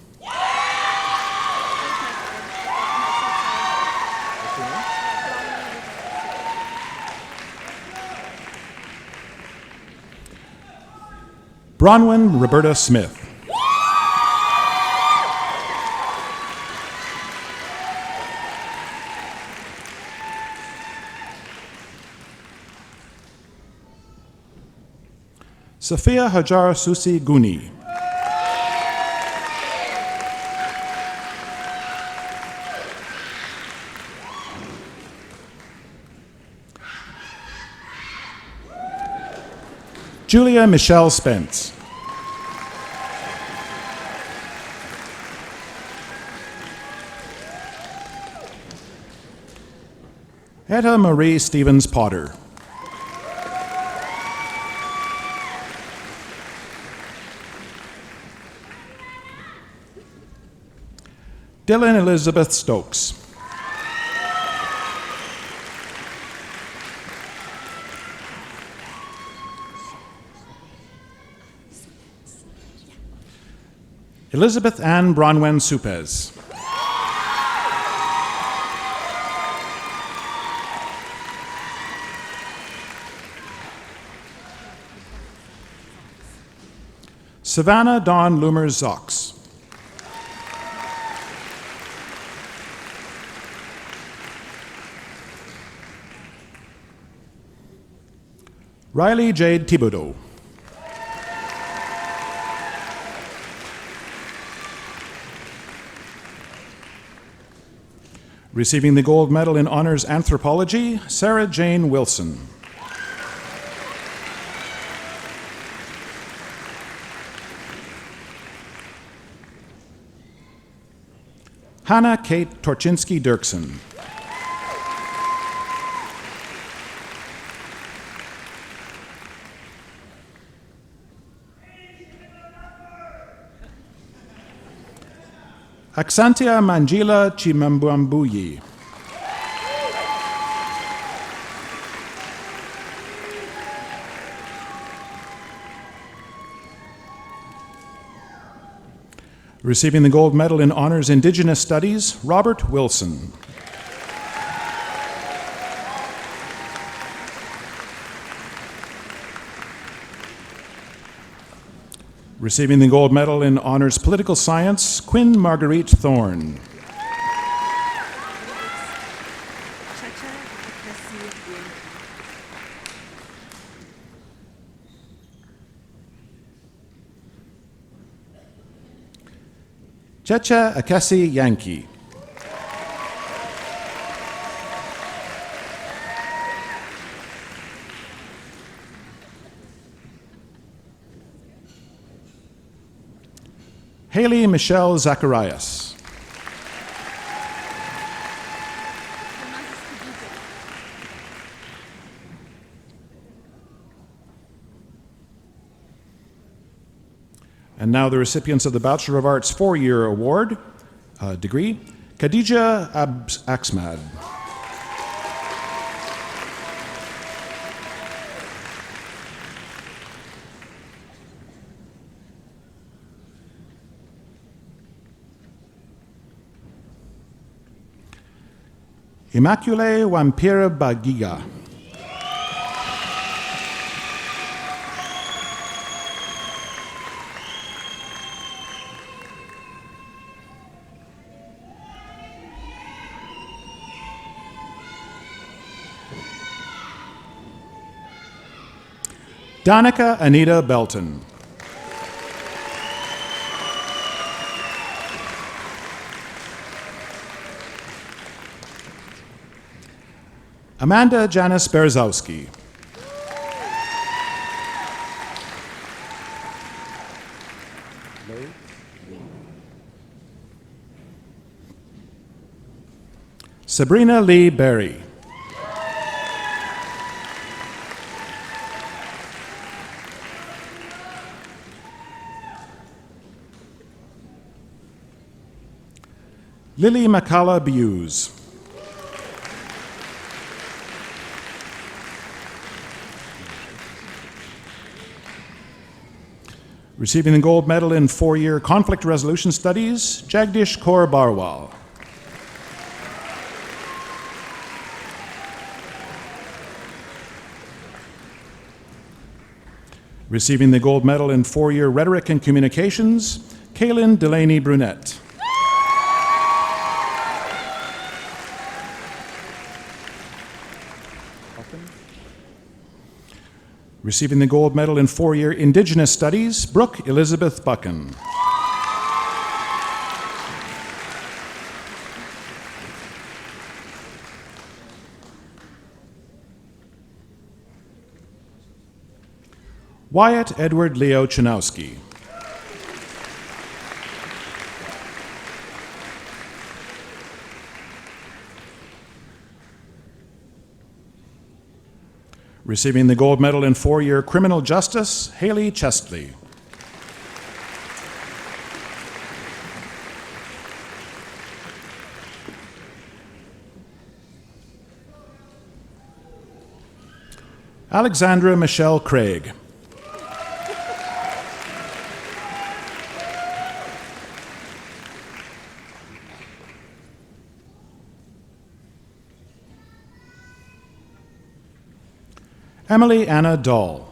Bronwyn Roberta Smith. Sophia Hajar Susi Guni. Julia Michelle Spence. Etta Marie Stevens Potter. Dylan Elizabeth Stokes. Elizabeth Ann Bronwen Supez. Savannah Dawn Loomers Zox. Riley Jade Thibodeau. Receiving the gold medal in honors anthropology, Sarah Jane Wilson. Hannah Kate Torchinsky Dirksen. Aksantia Manjila Chimambwambuyi. Receiving the gold medal in honors Indigenous Studies, Robert Wilson. Receiving the gold medal in honors Political Science, Quinn Marguerite Thorne. Checha Akesi Yankee. Haley Michelle Zacharias. And now the recipients of the Bachelor of Arts 4-year award degree, Khadija Axmad. Immaculée Wampira Bagiga. Danica Anita Belton. Amanda Janice Berezowski. Sabrina Lee Berry. Lily Makala Buse. Receiving the gold medal in 4-year conflict resolution studies, Jagdish Kaur Barwal. Receiving the gold medal in 4-year rhetoric and communications, Kaylin Delaney Brunette. Receiving the gold medal in 4-year Indigenous Studies, Brooke Elizabeth Buchan. Wyatt Edward Leo Chanowski. Receiving the gold medal in 4-year criminal justice, Haley Chestley. Alexandra Michelle Craig. Emily Anna Dahl.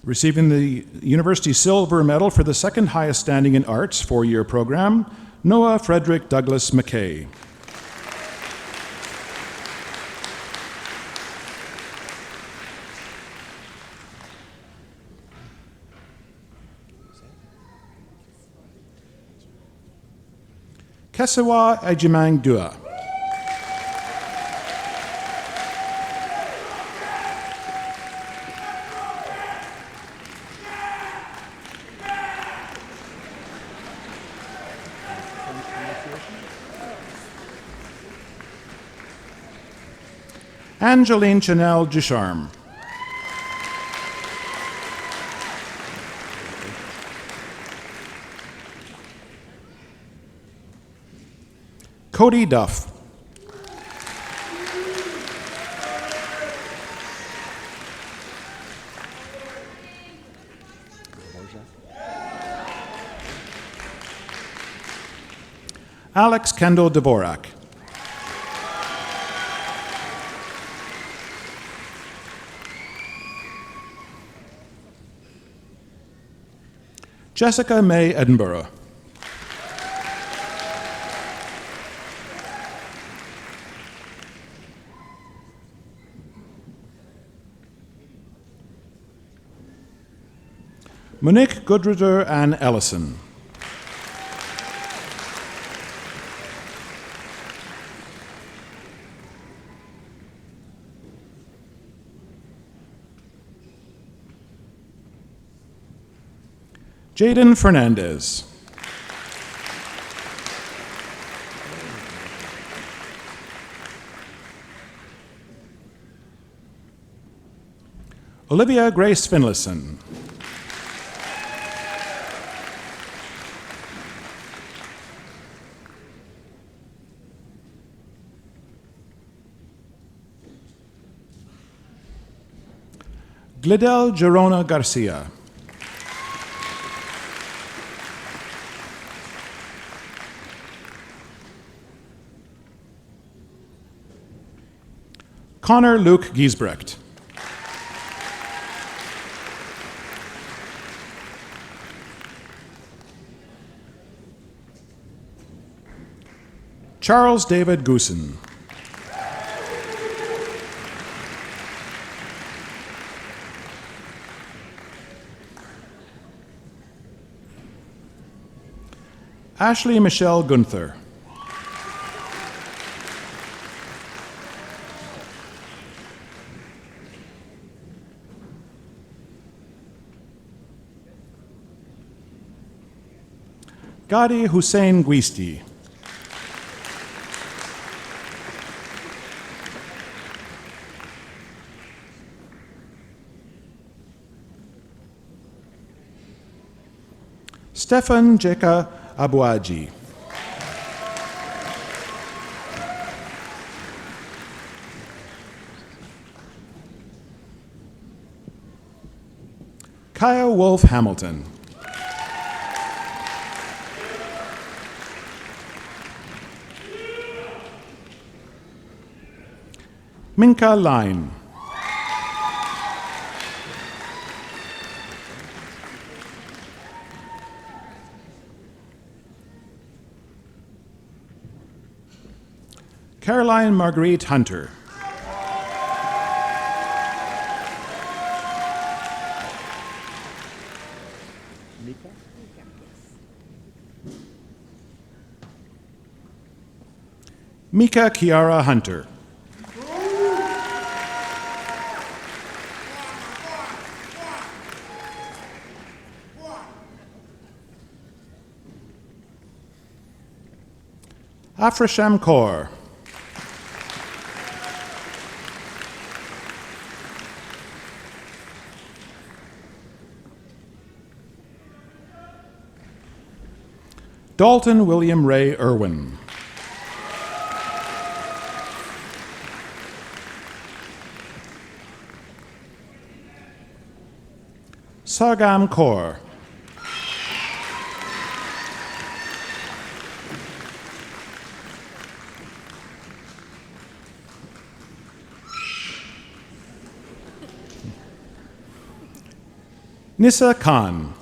Receiving the University Silver Medal for the second highest standing in arts 4-year program, Noah Frederick Douglas McKay. Kesewa Ejimang Dua. Angeline Chanel Ducharme. Cody Duff. Alex Kendall Dvorak. Jessica May Edinburgh. Monique Goodrider Ann Ellison. Jaden Fernandez. Olivia Grace Finlayson. Glidel Gerona Garcia. Connor Luke Giesbrecht. Charles David Goosen. Ashley Michelle Gunther. Gadi Hussein Guisti. Stefan Jeka Abouaji. Kaya Wolf Hamilton. Minka Line. Caroline Marguerite Hunter. Mika Kiara Hunter. Afrasham Kaur. Dalton William Ray Irwin. Sargam Kaur. Nissa Khan.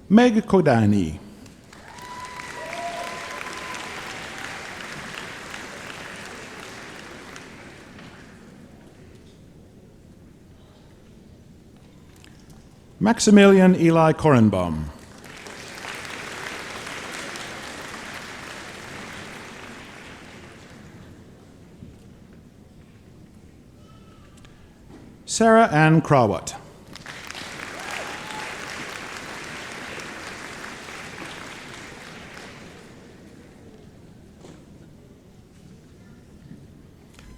Meg Kodani. Maximilian Eli Korenbaum. Sarah Ann Crawat.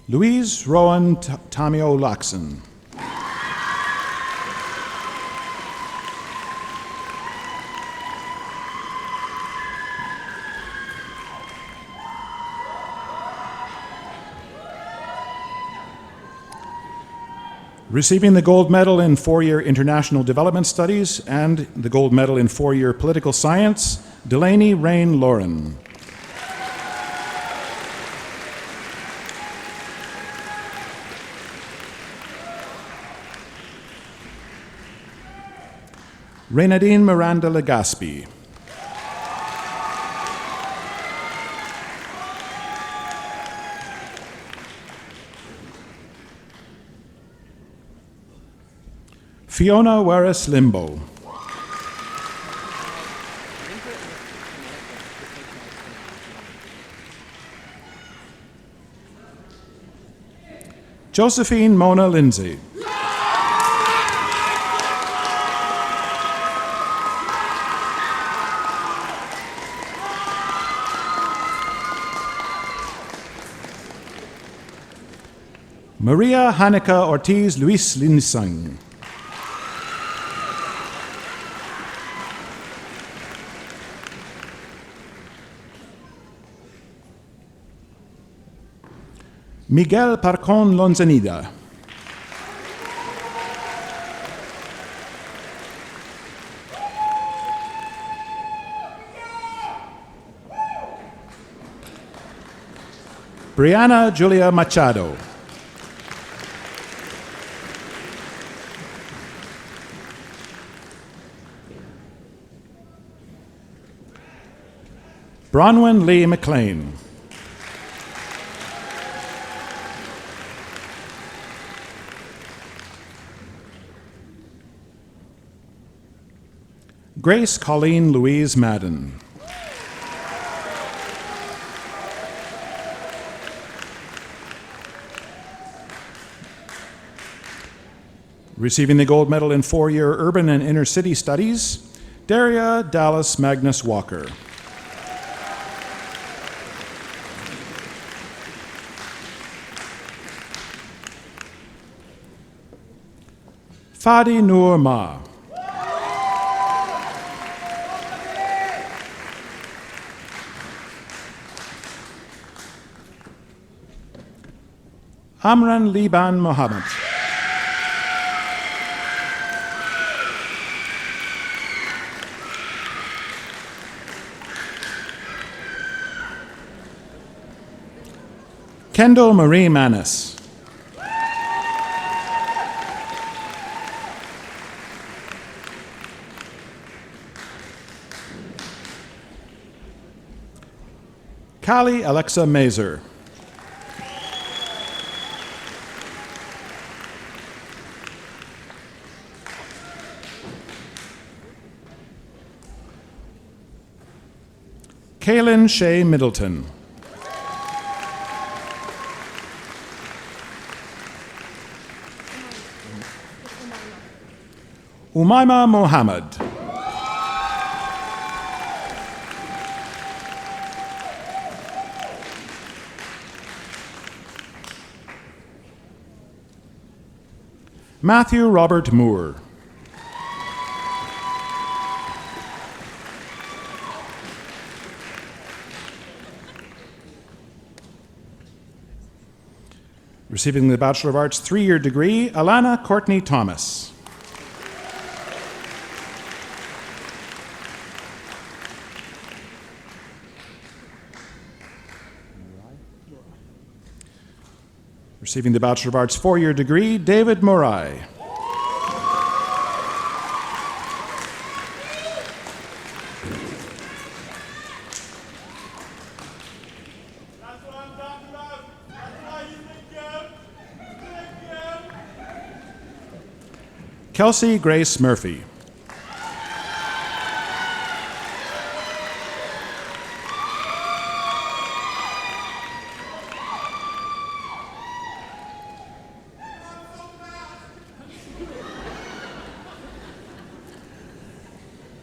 Louise Rowan Tamio Laxon. Receiving the gold medal in 4-year International Development Studies and the gold medal in 4-year Political Science, Delaney Rain Lauren. Renadine Miranda Legaspi. Fiona Waris Limbo. Josephine Mona Lindsay. Maria Hanika Ortiz Luis Linsang. Miguel Parcon Lonzanida. Brianna Julia Machado. Bronwyn Lee McLean. Grace Colleen Louise Madden. Receiving the gold medal in four-year urban and inner city studies, Daria Dallas Magnus Walker. Fadi Noor Ma. Amran Liban Mohammed. Kendall Marie Manis. Callie Alexa Mazer. Kaylin Shea Middleton. Umaima Mohammed. Matthew Robert Moore. Receiving the Bachelor of Arts three-year degree, Alana Courtney Thomas. Receiving the Bachelor of Arts four-year degree, David Morai. Kelsey Grace Murphy.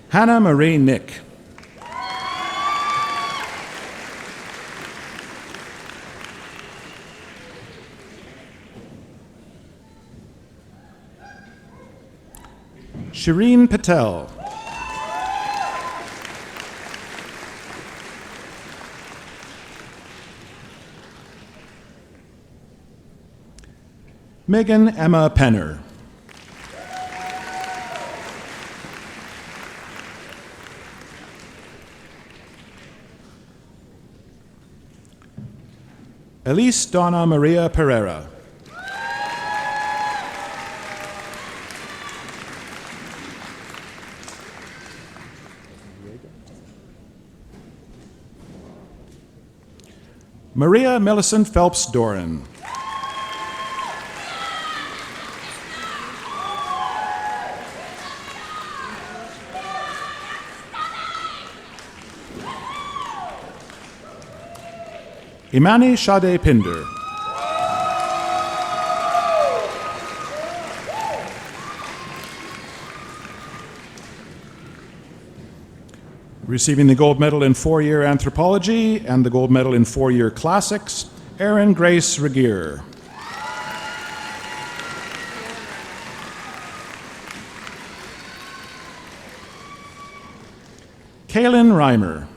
Hannah Marie Nick. Shireen Patel. Megan Emma Penner. Elise Donna Maria Pereira. Maria Millicent Phelps Doran. Imani Shade Pinder. Receiving the gold medal in four-year anthropology and the gold medal in four-year classics, Erin Grace Regier. Kaylin Reimer.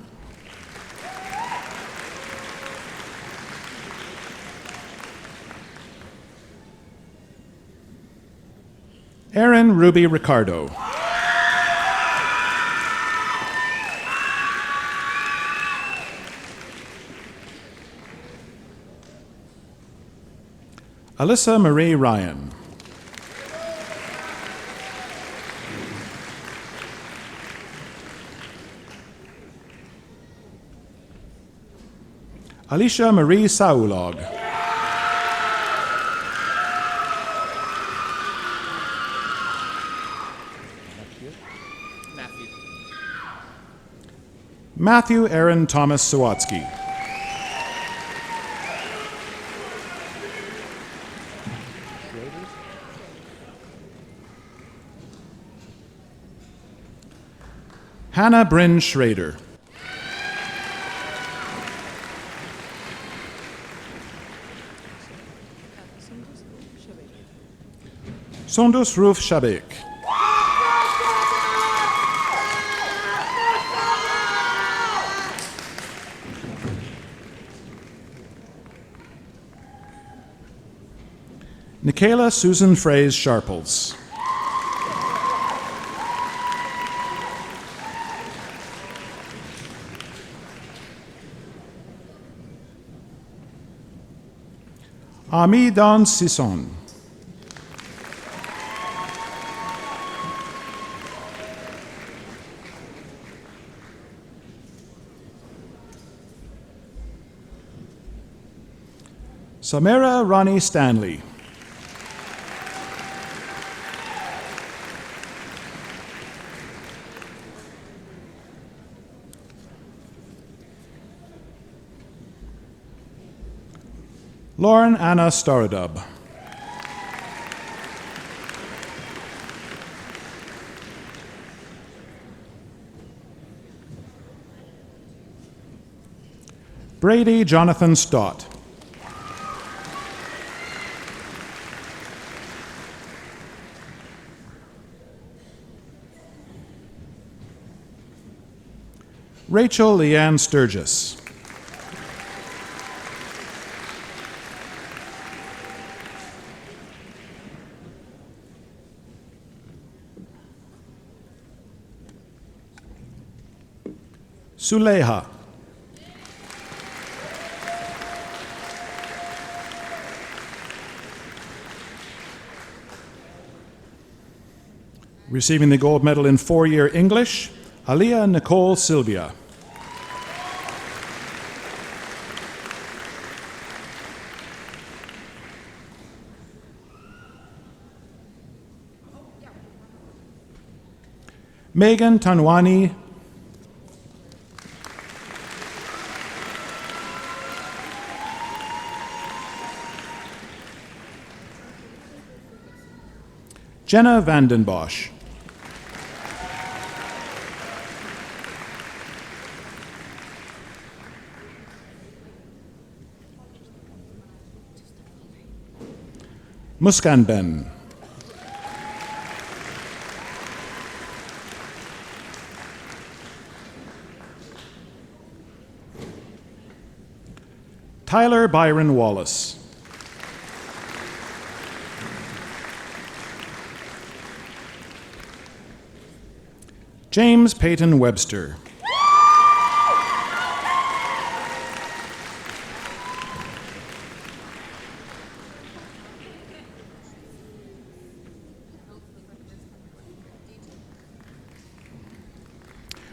Erin Ruby Ricardo. Alyssa Marie Ryan. Alicia Marie Saulog. Matthew Aaron Thomas Sawatsky. Hannah Bryn Schrader. Sondus Ruf Shabik. Nikayla Susan Fraze Sharples. Ami Don Sisson. Samara Ronnie Stanley. Lauren Anna Starodub. Brady Jonathan Stott. Rachel Leanne Sturgis. Suleha. Receiving the gold medal in 4-year English, Aliyah Nicole Sylvia. Megan Tanwani. Jenna Vandenbosch. Muskan Ben. Tyler Byron Wallace. James Peyton Webster.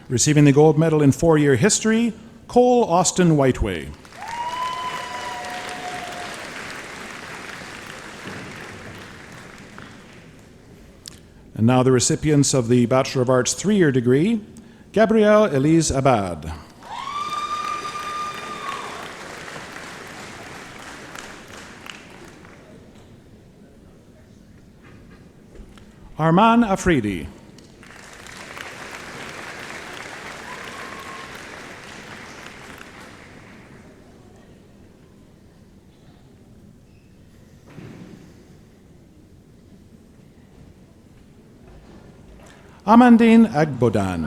Receiving the gold medal in 4-year history, Cole Austin Whiteway. And now the recipients of the Bachelor of Arts 3-year degree, Gabrielle Elise Abad. Arman Afridi. Amandine Agbodan.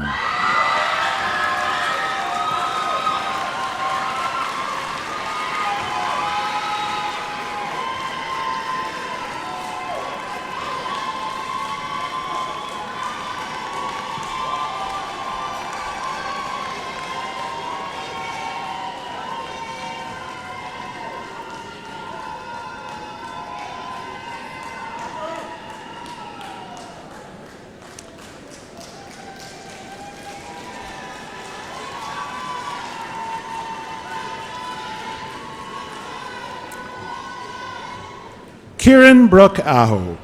Kieran Brooke Aho.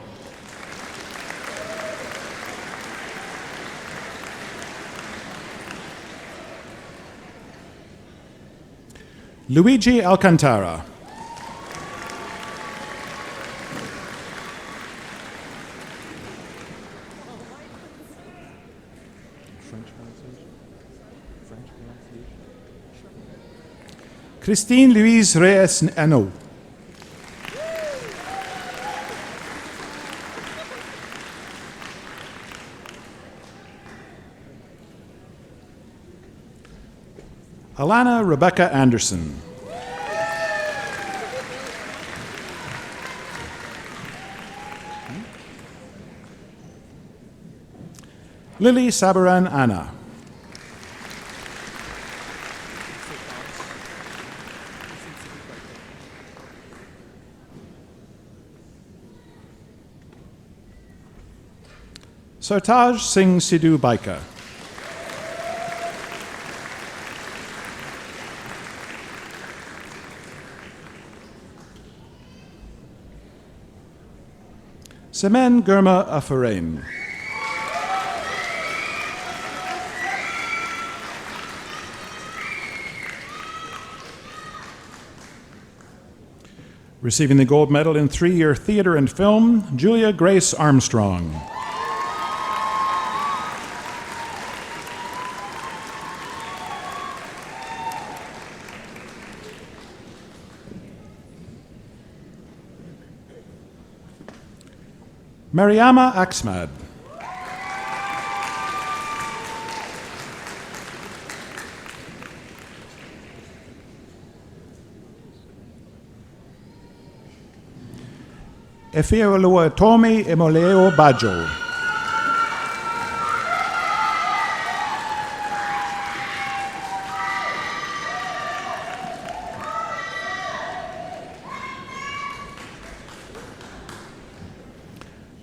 Luigi Alcantara. Christine Louise Reyes Ano. Alana Rebecca Anderson. Lily Sabaran Anna. Sartaj Singh Sidhu Baika. Semen Gurma Afarain. Receiving the gold medal in 3-year theater and film, Julia Grace Armstrong. Mariama Axmad. Efeolua Tomi Emoleo Bajo.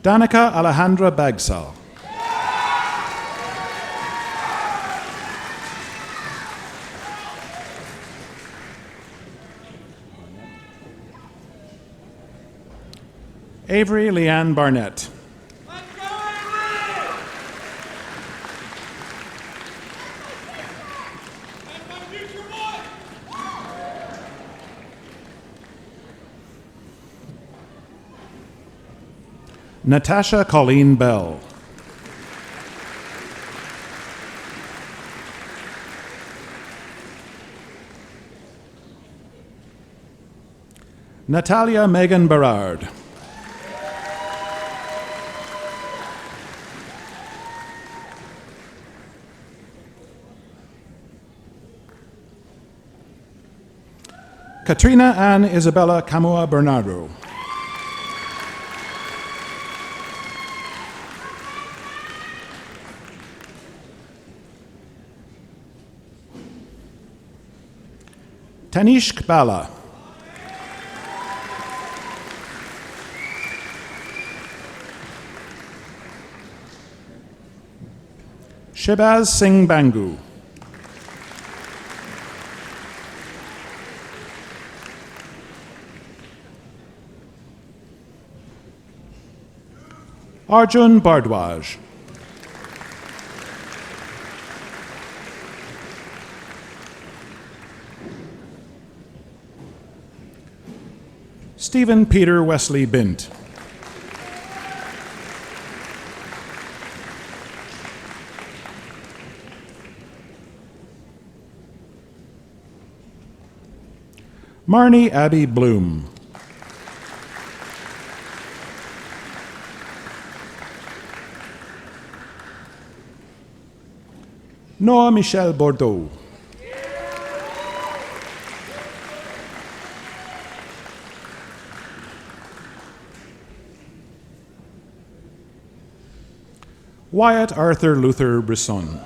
Danica Alejandra Bagsal. Avery Leanne Barnett. Natasha Colleen Bell. Natalia Megan Berard. Katrina Ann Isabella Camua Bernardo. Tanishq Bala. Shebaz Singh Bangu. Arjun Bardwaj. Stephen Peter Wesley Bint. Marnie Abby Bloom. Noah Michelle Bordeaux. Wyatt Arthur Luther Brisson.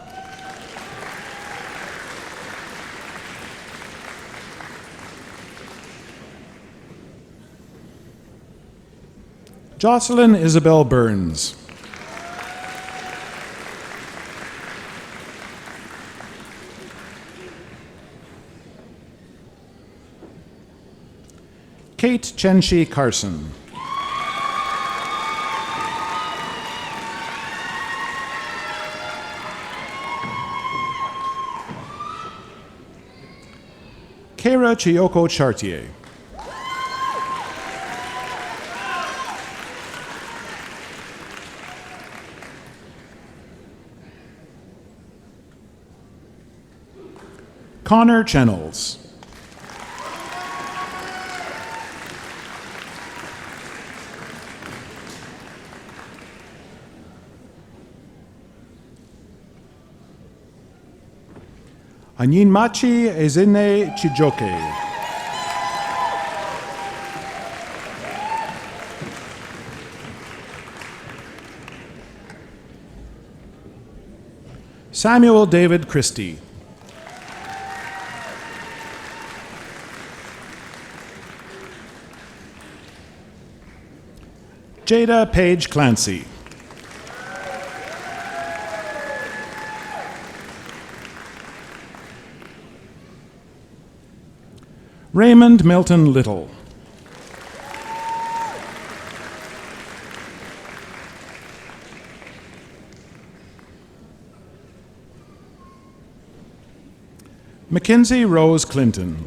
Jocelyn Isabel Burns. Kate Chenshi Carson. Keira Chiyoko Chartier. Connor Chennels. Anyinmachi Ezine Chijoke. Samuel David Christie. Jada Page Clancy. Raymond Milton Little. Mackenzie Rose Clinton.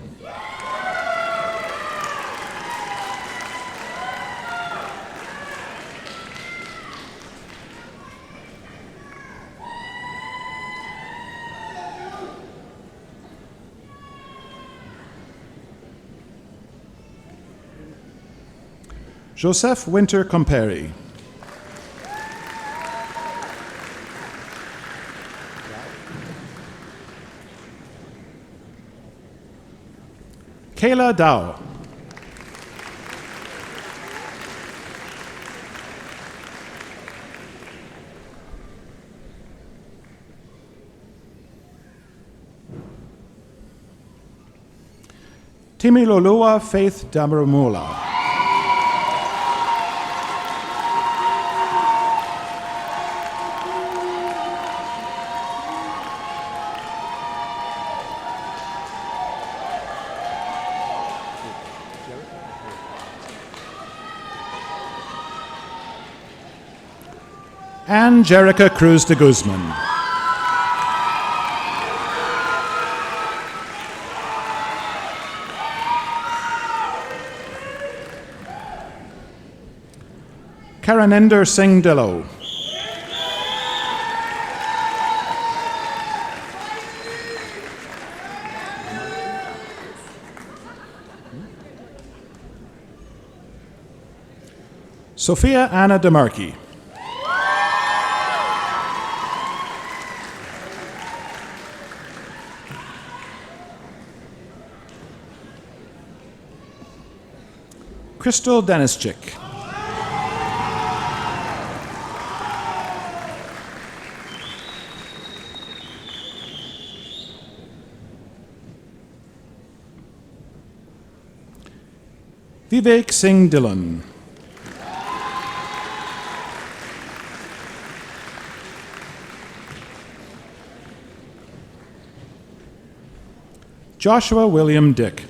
Joseph Winter Comperi. Kayla Dow. Timilolua Faith Damramula. And Jerica Cruz de Guzman. Karanender Singh Dillo. Sophia Anna DeMarchi. Crystal Denischik. Vivek Singh Dillon. Joshua William Dick.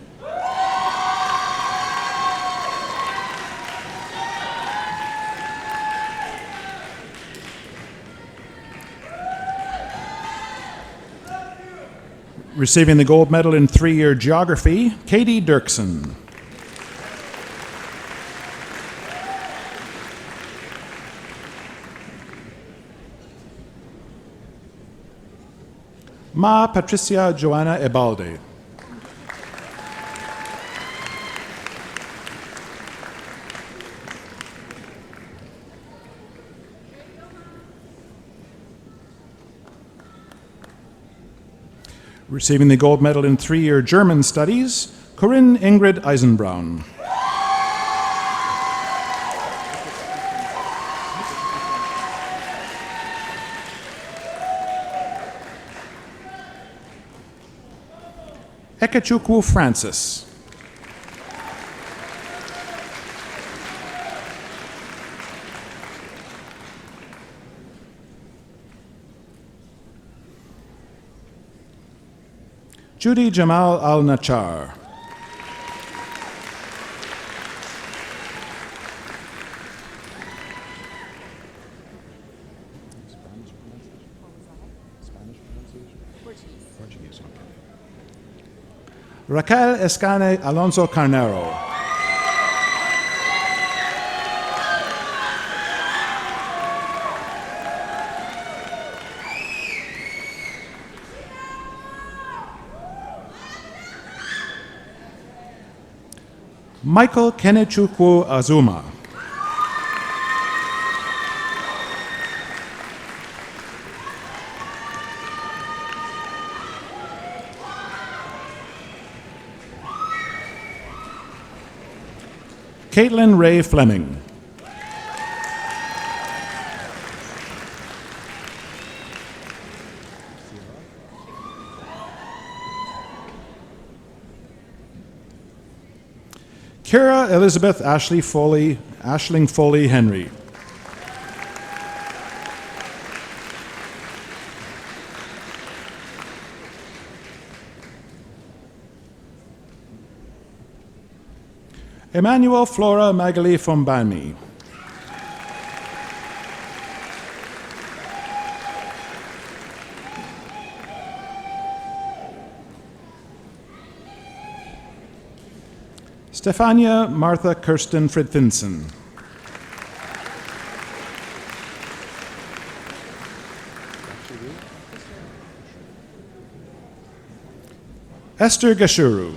Receiving the gold medal in 3-year geography, Katie Dirksen. Ma Patricia Joanna Ebalde. Receiving the gold medal in 3-year German studies, Corinne Ingrid Eisenbraun. Ekechukwu Francis. Judy Jamal Al-Nachar. Raquel Escane Alonso Carnero. Michael Kenechukwu Azuma. Caitlin Ray Fleming. Kira Elizabeth Ashling Foley Henry. Emmanuel Flora Magali Fombani. Stefania Martha Kirsten Fridthinson. Esther Gashuru.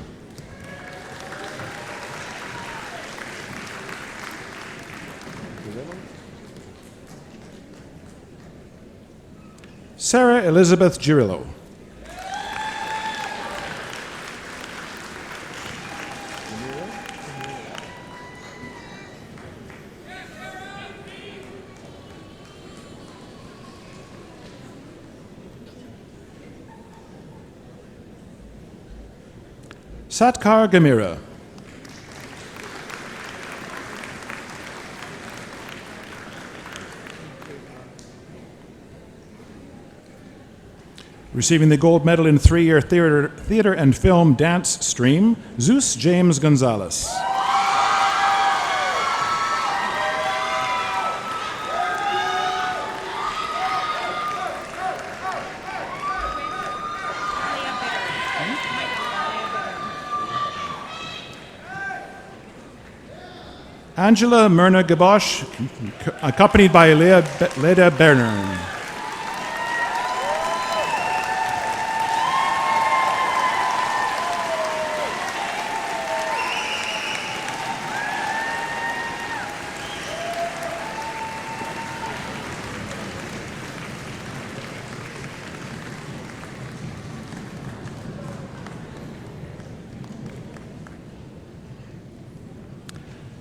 Sarah Elizabeth Girillo. Satkar Gamira. Receiving the gold medal in 3-year theater and film dance stream, Zeus James Gonzalez. Angela Myrna Gabosh, accompanied by Leda Bernern.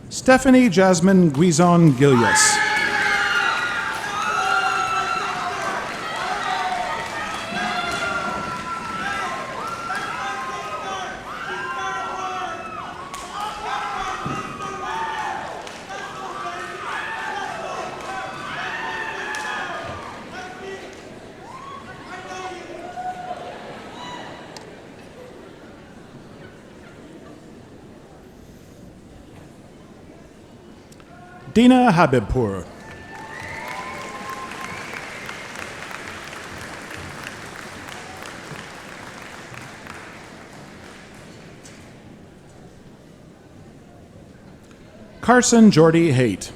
Stephanie Jasmine Guizon Gilias. Dina Habibpour. Carson Jordy Haight.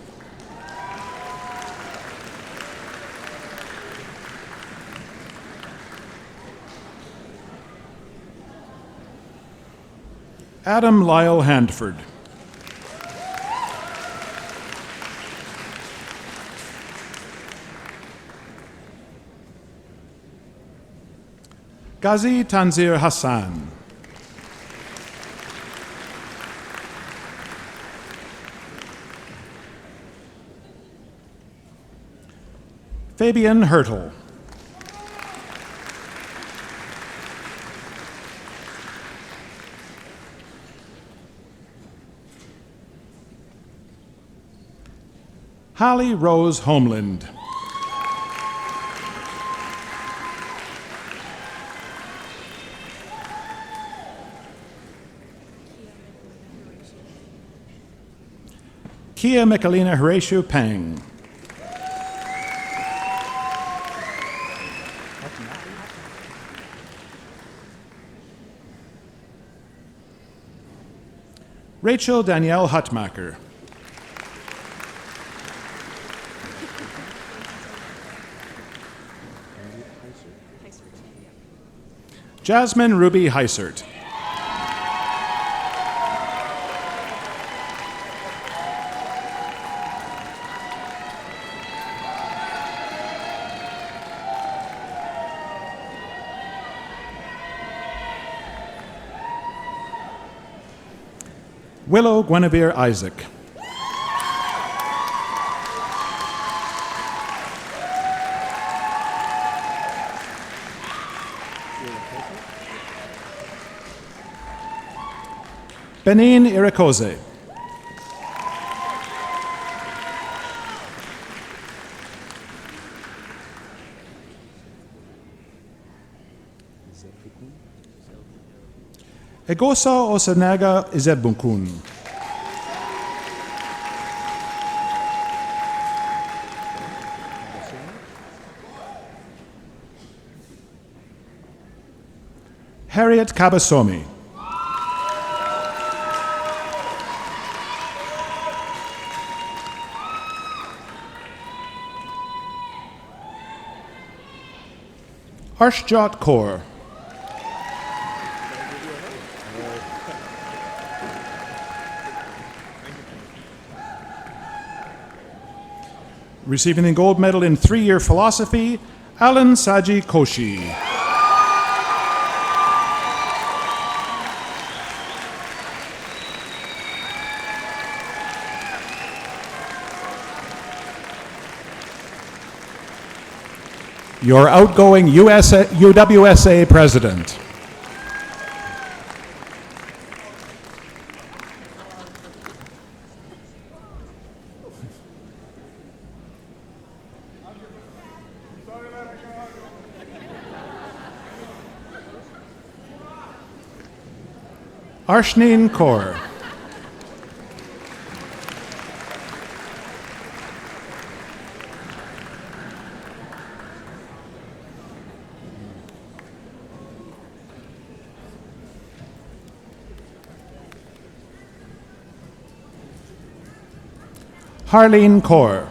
Adam Lyle Handford. Ghazi Tanzir Hassan. Fabian Hertel. Holly Rose Homeland. Kia Michalina Horatio Pang. Rachel Danielle Hutmacher. Jasmine Ruby Heisert. Willow Guinevere Isaac. Benin Irakoze. Egosa Osenaga Izebunkun. Harriet Kabasomi. Arshjot Kaur. Receiving the gold medal in 3-year philosophy, Alan Saji Koshi. Your outgoing UWSA president. Arshneen Kaur. Harleen Kaur.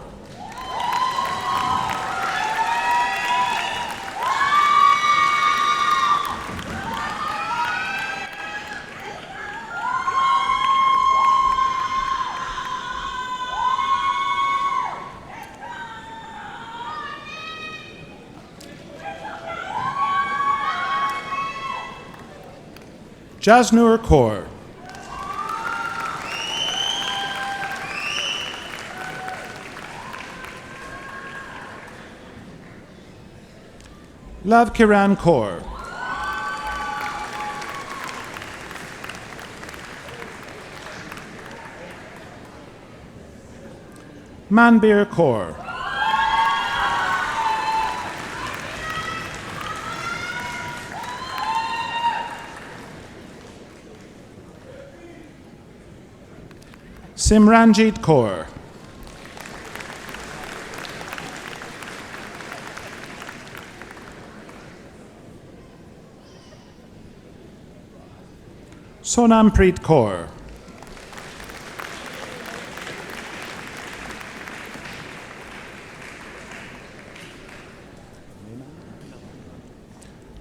Jasnur Kaur. Lav Kiran Kaur. Manbir Kaur. Simranjit Kaur. Sonampreet Kaur.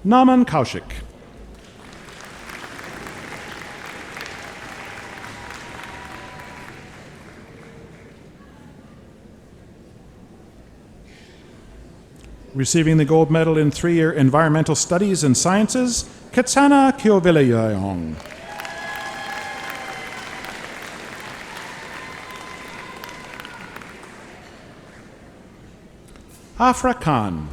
Naman Kaushik. Receiving the gold medal in 3-year environmental studies and sciences, Katsana Kyovilayong. Afra Khan.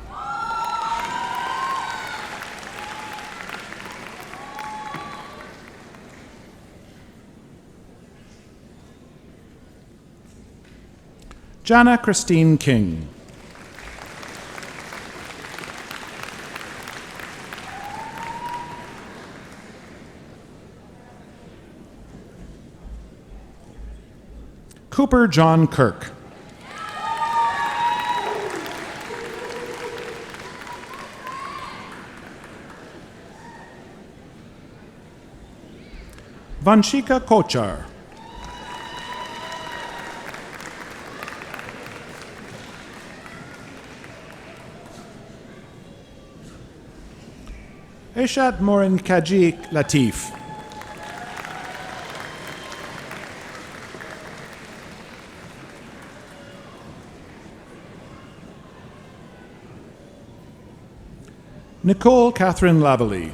Jana Christine King. Cooper John Kirk. Vanshika Kochar. Feshat Morinkaji Latif. Nicole Catherine Lavallee.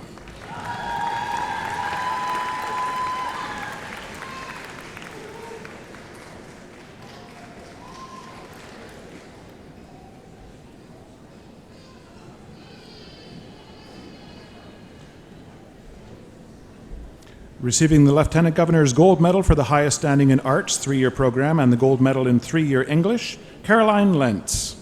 Receiving the Lieutenant Governor's Gold Medal for the highest standing in arts 3-year program and the Gold Medal in 3-year English, Caroline Lentz.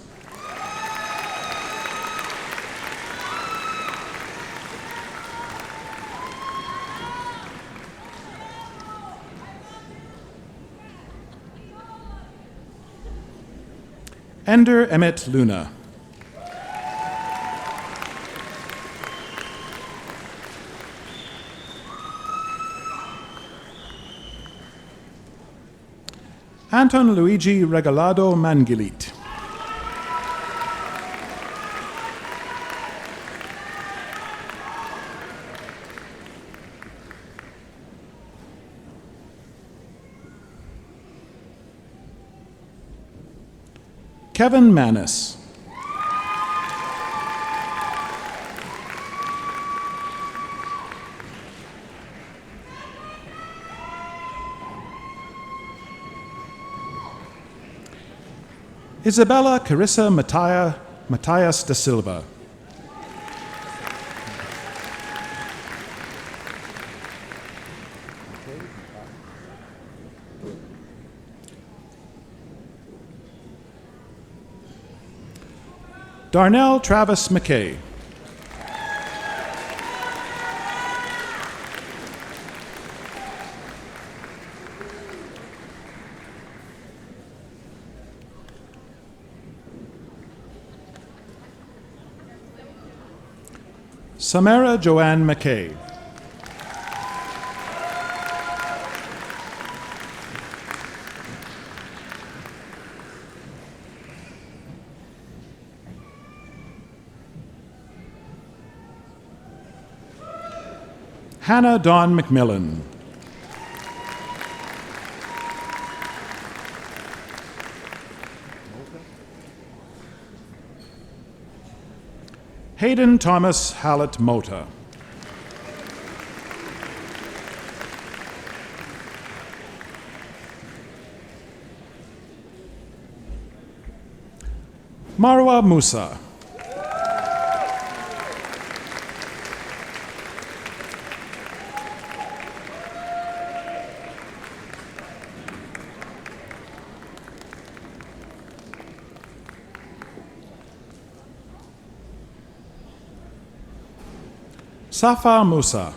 Ender Emmett Luna. Anton Luigi Regalado Mangilit. Kevin Manis. Isabella Carissa Matias da Silva. Darnell Travis McKay. Samara Joanne McKay. Hannah Dawn McMillan. Hayden Thomas Hallett Mota. Marwa Musa. Safa Musa.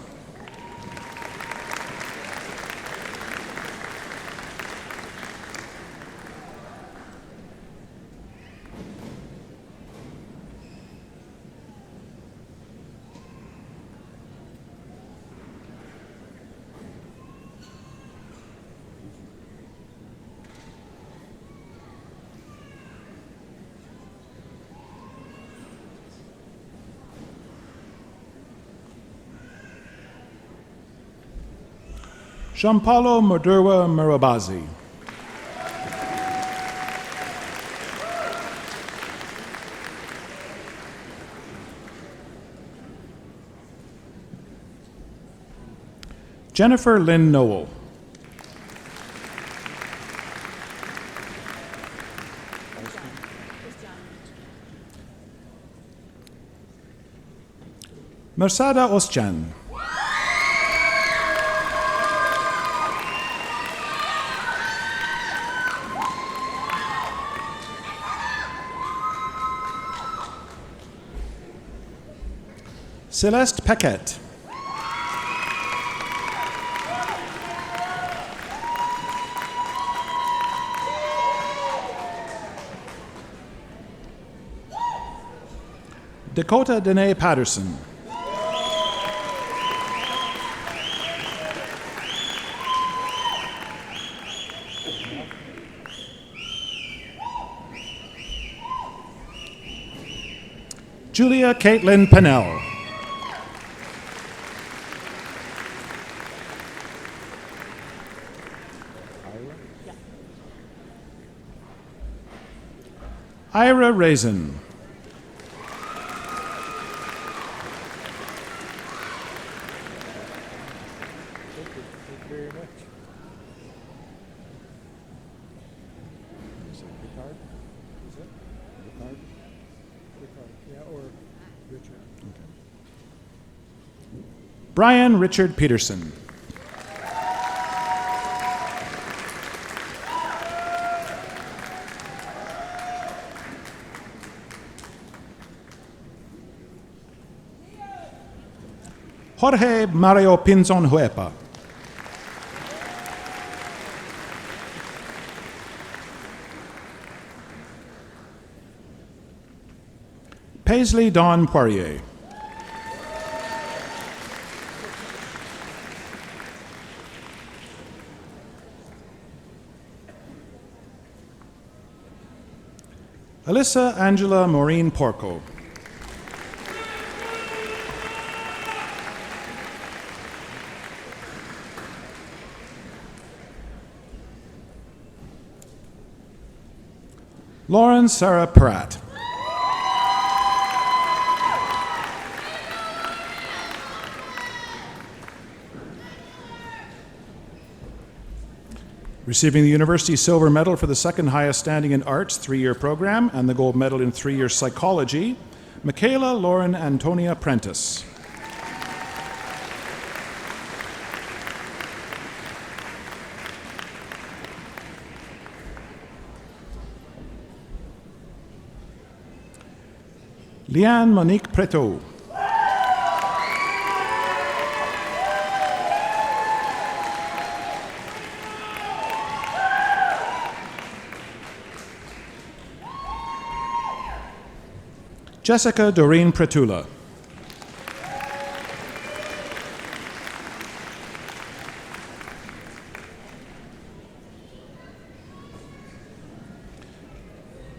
Giampaolo Modurwa Murabazi. Jennifer Lynn Noel. Mersada Oscan. Celeste Paquette. Dakota Danae Patterson. Julia Caitlin Pennell. Ira Raisin. Brian Richard Peterson. Jorge Mario Pinzon Huepa. Paisley Dawn Poirier. Alyssa Angela Maureen Porco. Lauren Sarah Pratt. Receiving the University Silver Medal for the second highest standing in arts 3-year program and the gold medal in 3-year psychology, Michaela Lauren Antonia Prentice. Leanne Monique Preto. Jessica Doreen Pretula.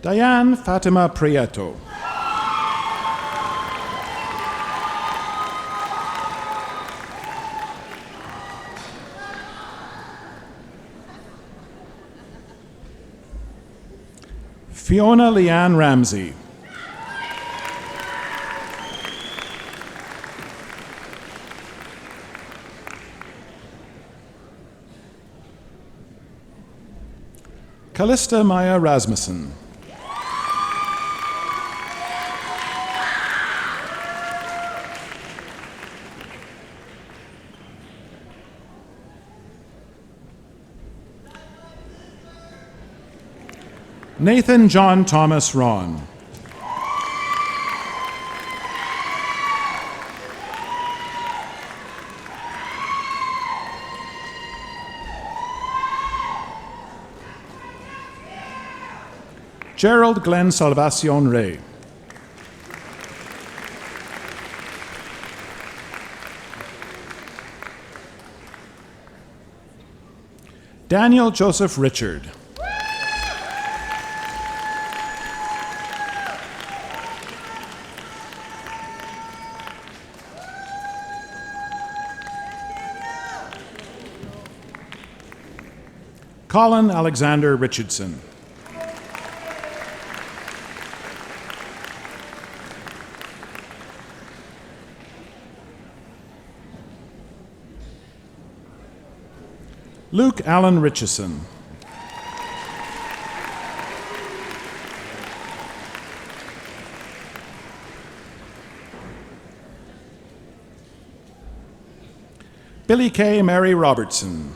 Diane Fatima Prieto. Fiona Leanne Ramsey. Callista Maya Rasmussen. Nathan John Thomas Ron. Gerald Glenn Salvacion Ray. Daniel Joseph Richard. Colin Alexander Richardson. Luke Allen Richardson. Billy K. Mary Robertson.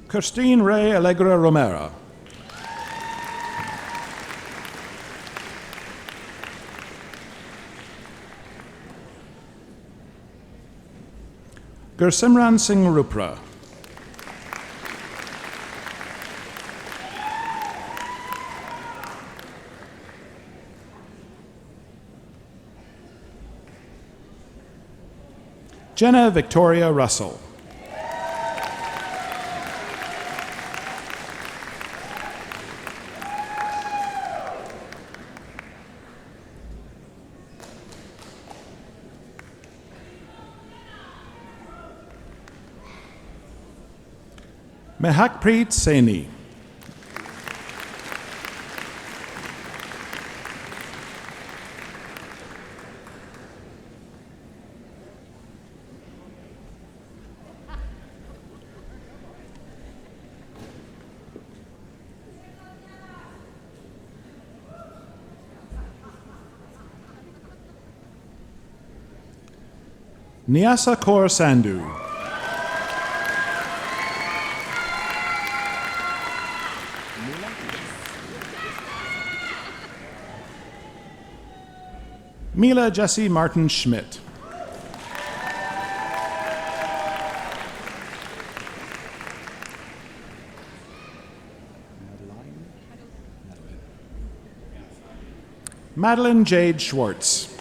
Christine Ray Allegra Romero. Gursimran Singh Rupra. Jenna Victoria Russell. Mehakpreet Saini. Nyasa Kaur Sandhu. Mila Jessie Martin Schmidt. Madeline Jade Schwartz.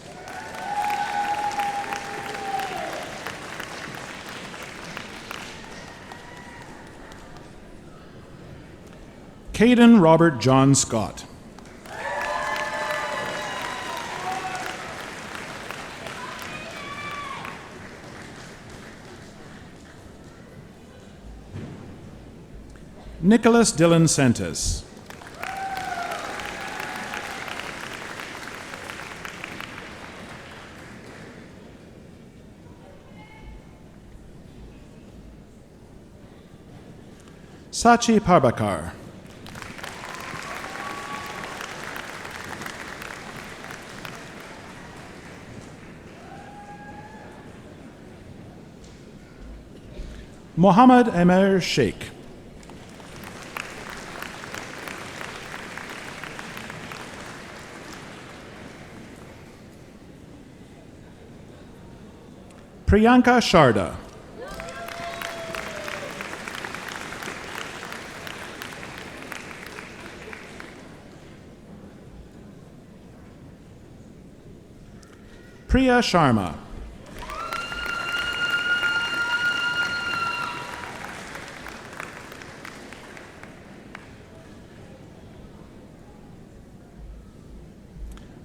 Caden Robert John Scott. Nicholas Dylan Sentis. Sachi Parbakar. Mohammed Emir Sheikh. Priyanka Sharda. Priya Sharma.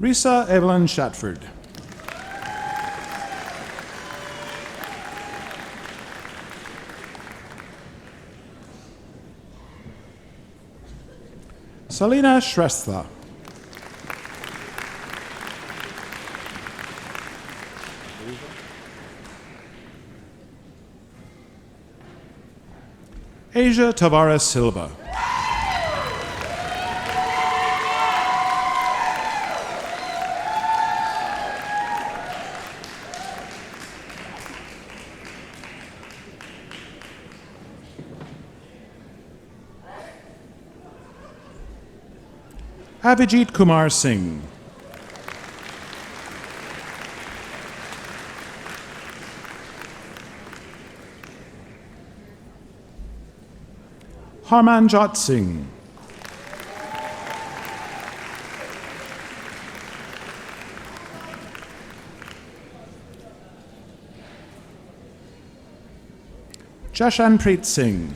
Risa Evelyn Shatford. Salina Shrestha. Asia Tavares Silva. Avijit Kumar Singh. Harmanjot Singh. Jashanpreet Singh.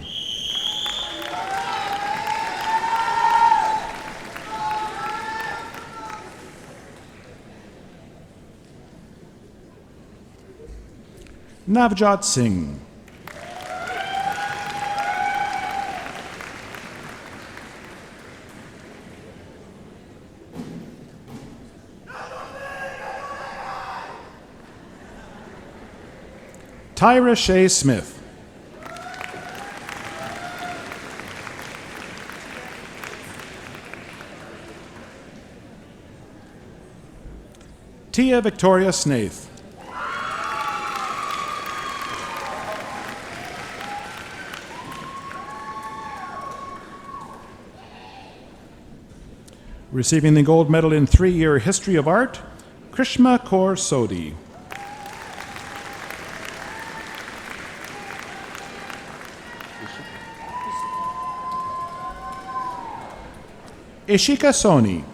Navjot Singh. Tyra Shea Smith. Tia Victoria Snaith. Receiving the gold medal in 3-year history of art, Krishma Kaur Sodhi. Ishika Soni.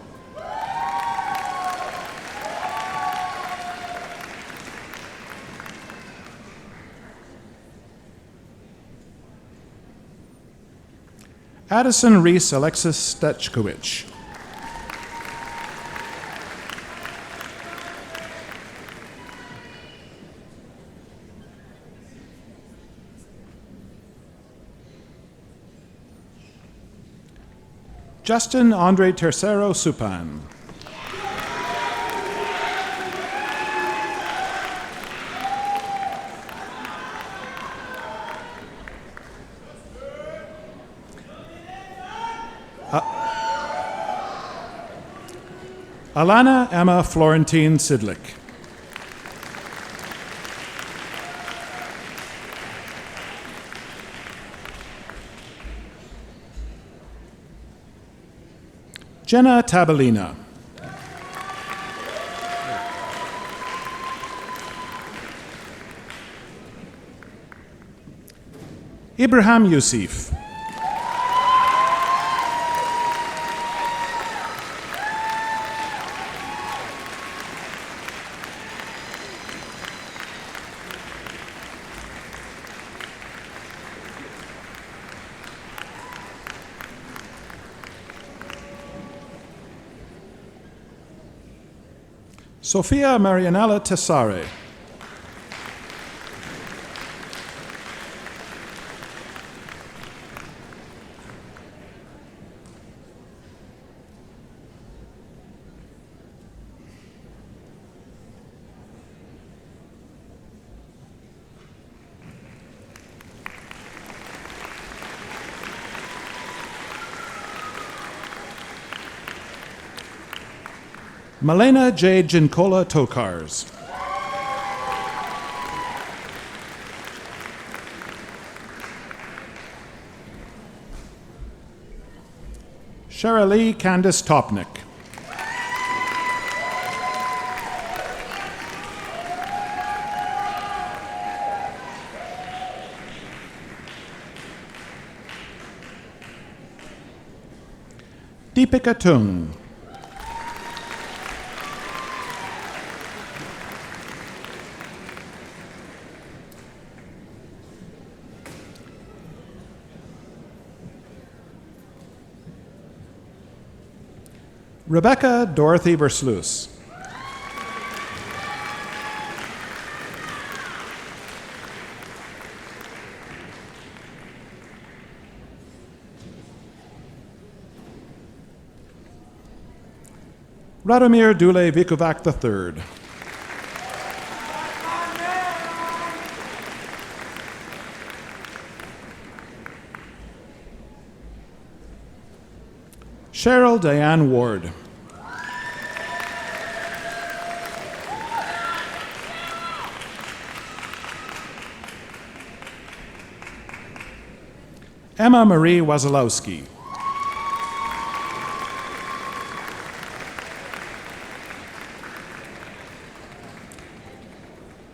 Addison Reese Alexis Stechkowicz. Justin Andre Tercero Supan. Alana Emma Florentine Sidlick. Jenna Tabalina. Ibrahim Yusuf. Sofia Marianella Tessare. Malena J. Gincola Tokars. Sharalee Candice Topnick. Deepika Tung. Rebecca Dorothy Versluis. Radomir Dule Vikovac III. Cheryl Diane Ward. Emma Marie Wazalowski.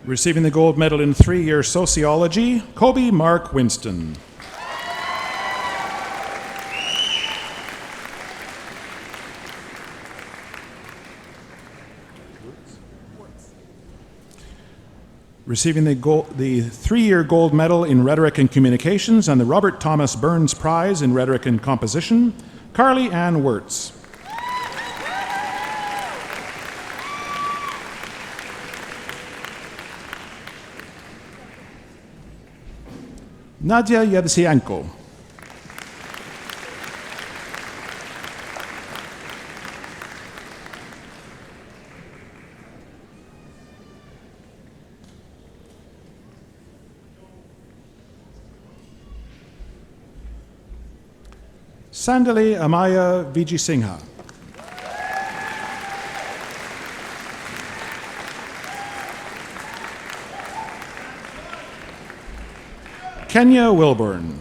Receiving the gold medal in 3-year sociology, Kobe Mark Winston. Receiving the 3-year gold medal in Rhetoric and Communications and the Robert Thomas Burns Prize in Rhetoric and Composition, Carly Ann Wirtz. Nadia Yevsienko. Sandali Amaya Vijayasinghe. Kenya Wilburn.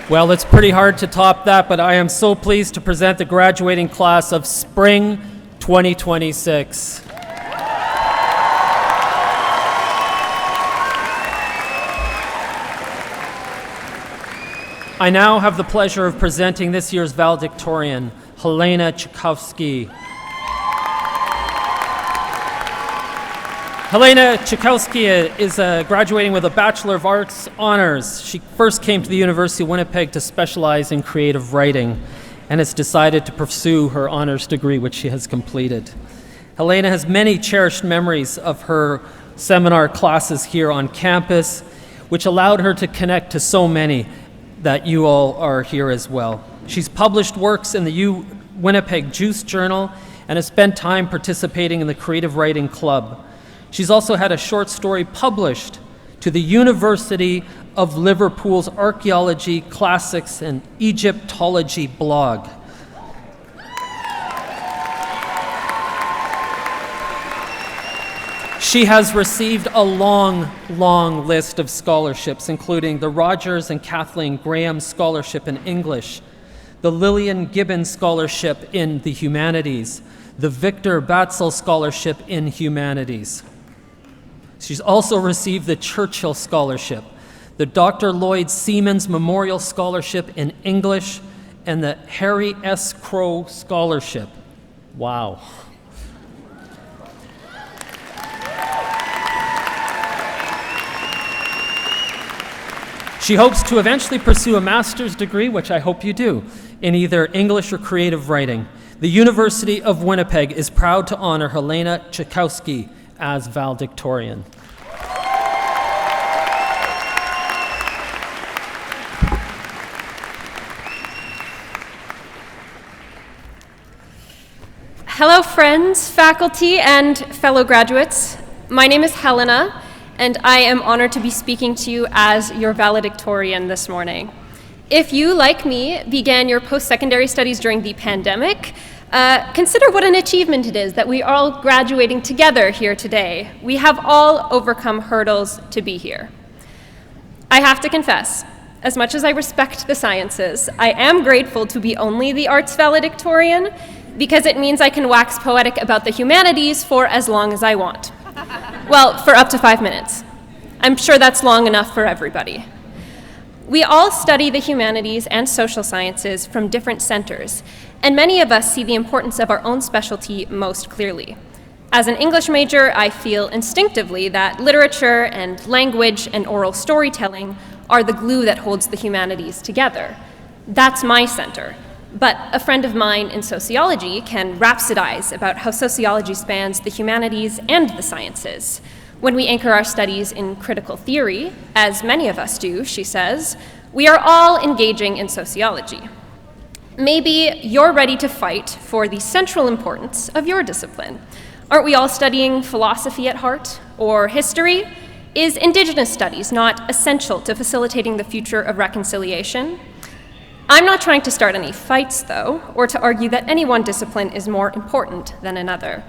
Well, it's pretty hard to top that, but I am so pleased to present the graduating class of Spring 2026. I now have the pleasure of presenting this year's valedictorian, Helena Tchaikovsky. Helena Tchaikovsky is graduating with a Bachelor of Arts honors. She first came to the University of Winnipeg to specialize in creative writing and has decided to pursue her honors degree, which she has completed. Helena has many cherished memories of her seminar classes here on campus, which allowed her to connect to so many that you all are here as well. She's published works in the Winnipeg Juice Journal and has spent time participating in the Creative Writing Club. She's also had a short story published to the University of Liverpool's Archaeology, Classics, and Egyptology blog. She has received a long, long list of scholarships, including the Rogers and Kathleen Graham Scholarship in English, the Lillian Gibbons Scholarship in the Humanities, the Victor Batzel Scholarship in Humanities. She's also received the Churchill Scholarship, the Dr. Lloyd Seamans Memorial Scholarship in English, and the Harry S. Crow Scholarship. Wow. She hopes to eventually pursue a master's degree, which I hope you do, in either English or creative writing. The University of Winnipeg is proud to honor Helena Tchaikovsky as valedictorian. Hello, friends, faculty, and fellow graduates. My name is Helena, and I am honored to be speaking to you as your valedictorian this morning. If you, like me, began your post-secondary studies during the pandemic, consider what an achievement it is that we are all graduating together here today. We have all overcome hurdles to be here. I have to confess, as much as I respect the sciences, I am grateful to be only the arts valedictorian because it means I can wax poetic about the humanities for as long as I want. Well, for up to 5 minutes. I'm sure that's long enough for everybody. We all study the humanities and social sciences from different centers, and many of us see the importance of our own specialty most clearly. As an English major, I feel instinctively that literature and language and oral storytelling are the glue that holds the humanities together. That's my center. But a friend of mine in sociology can rhapsodize about how sociology spans the humanities and the sciences. When we anchor our studies in critical theory, as many of us do, she says, we are all engaging in sociology. Maybe you're ready to fight for the central importance of your discipline. Aren't we all studying philosophy at heart, or history? Is Indigenous studies not essential to facilitating the future of reconciliation? I'm not trying to start any fights, though, or to argue that any one discipline is more important than another.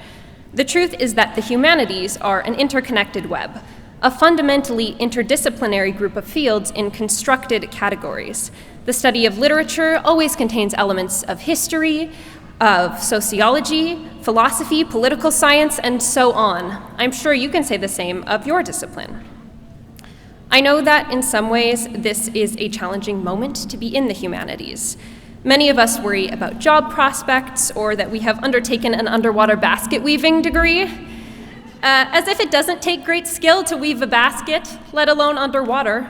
The truth is that the humanities are an interconnected web, a fundamentally interdisciplinary group of fields in constructed categories. The study of literature always contains elements of history, of sociology, philosophy, political science, and so on. I'm sure you can say the same of your discipline. I know that in some ways this is a challenging moment to be in the humanities. Many of us worry about job prospects or that we have undertaken an underwater basket weaving degree. As if it doesn't take great skill to weave a basket, let alone underwater.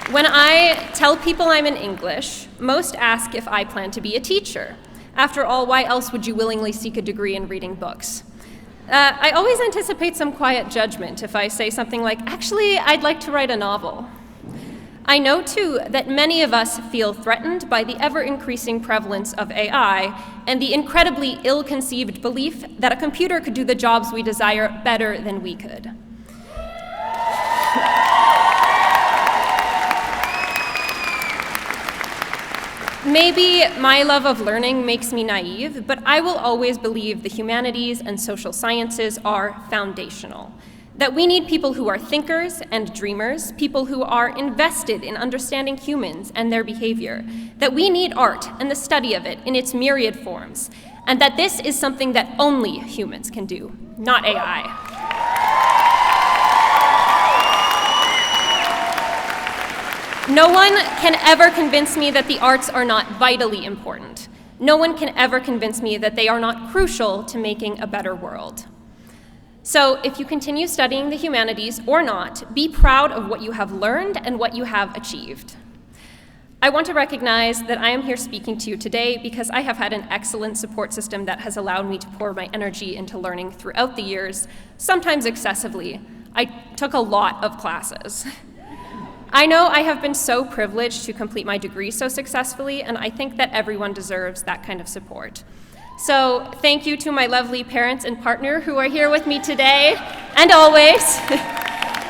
When I tell people I'm in English, most ask if I plan to be a teacher. After all, why else would you willingly seek a degree in reading books? I always anticipate some quiet judgment if I say something like, actually, I'd like to write a novel. I know, too, that many of us feel threatened by the ever-increasing prevalence of AI and the incredibly ill-conceived belief that a computer could do the jobs we desire better than we could. Maybe my love of learning makes me naive, but I will always believe the humanities and social sciences are foundational. that we need people who are thinkers and dreamers, people who are invested in understanding humans and their behavior, that we need art and the study of it in its myriad forms, and that this is something that only humans can do, not AI. No one can ever convince me that the arts are not vitally important. No one can ever convince me that they are not crucial to making a better world. So if you continue studying the humanities or not, be proud of what you have learned and what you have achieved. I want to recognize that I am here speaking to you today because I have had an excellent support system that has allowed me to pour my energy into learning throughout the years, sometimes excessively. I took a lot of classes. I know I have been so privileged to complete my degree so successfully, and I think that everyone deserves that kind of support. So thank you to my lovely parents and partner who are here with me today and always.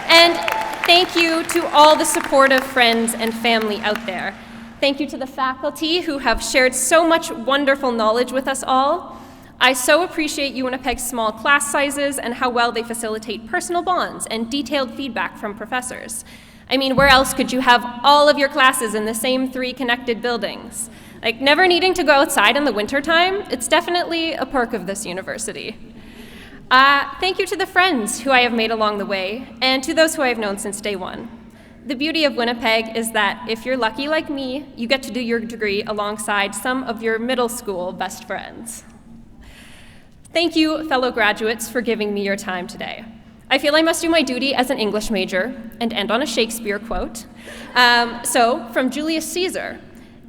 And thank you to all the supportive friends and family out there. Thank you to the faculty who have shared so much wonderful knowledge with us all. I so appreciate Winnipeg's small class sizes and how well they facilitate personal bonds and detailed feedback from professors. I mean, where else could you have all of your classes in the same 3 connected buildings? Like, never needing to go outside in the wintertime, it's definitely a perk of this university. Thank you to the friends who I have made along the way, and to those who I have known since day one. The beauty of Winnipeg is that if you're lucky like me, you get to do your degree alongside some of your middle school best friends. Thank you, fellow graduates, for giving me your time today. I feel I must do my duty as an English major and end on a Shakespeare quote. So, from Julius Caesar,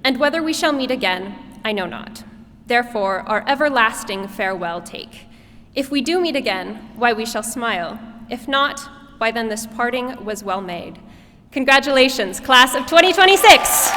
"And whether we shall meet again, I know not. Therefore, our everlasting farewell take. If we do meet again, why we shall smile. If not, why then this parting was well made." Congratulations, class of 2026.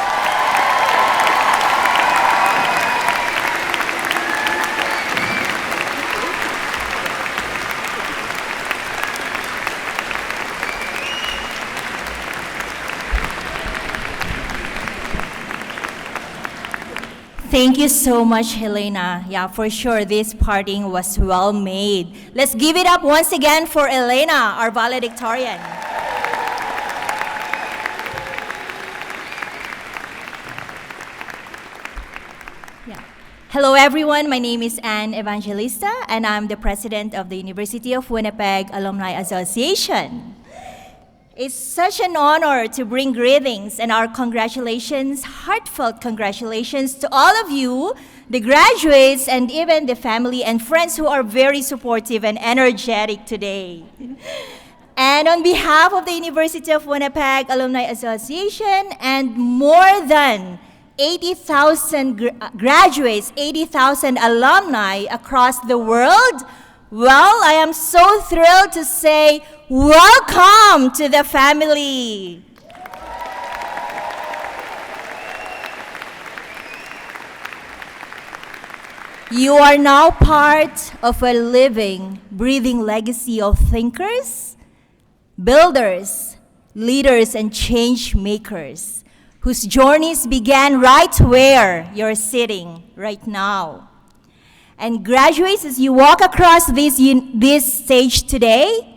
Thank you so much, Helena. Yeah, for sure, this parting was well made. Let's give it up once again for Elena, our valedictorian. Yeah. Hello, everyone. My name is Anne Evangelista, and I'm the president of the University of Winnipeg Alumni Association. It's such an honor to bring greetings and our congratulations, heartfelt congratulations to all of you, the graduates, and even the family and friends who are very supportive and energetic today. And on behalf of the University of Winnipeg Alumni Association and more than 80,000 graduates, 80,000 alumni across the world, well, I am so thrilled to say, welcome to the family. You are now part of a living, breathing legacy of thinkers, builders, leaders, and change makers whose journeys began right where you're sitting right now. And graduates, as you walk across this stage today,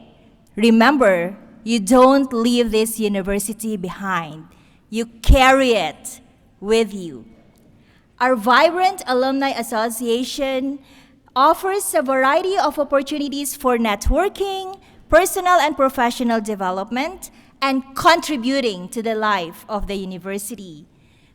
remember, you don't leave this university behind. You carry it with you. Our vibrant Alumni Association offers a variety of opportunities for networking, personal and professional development, and contributing to the life of the university.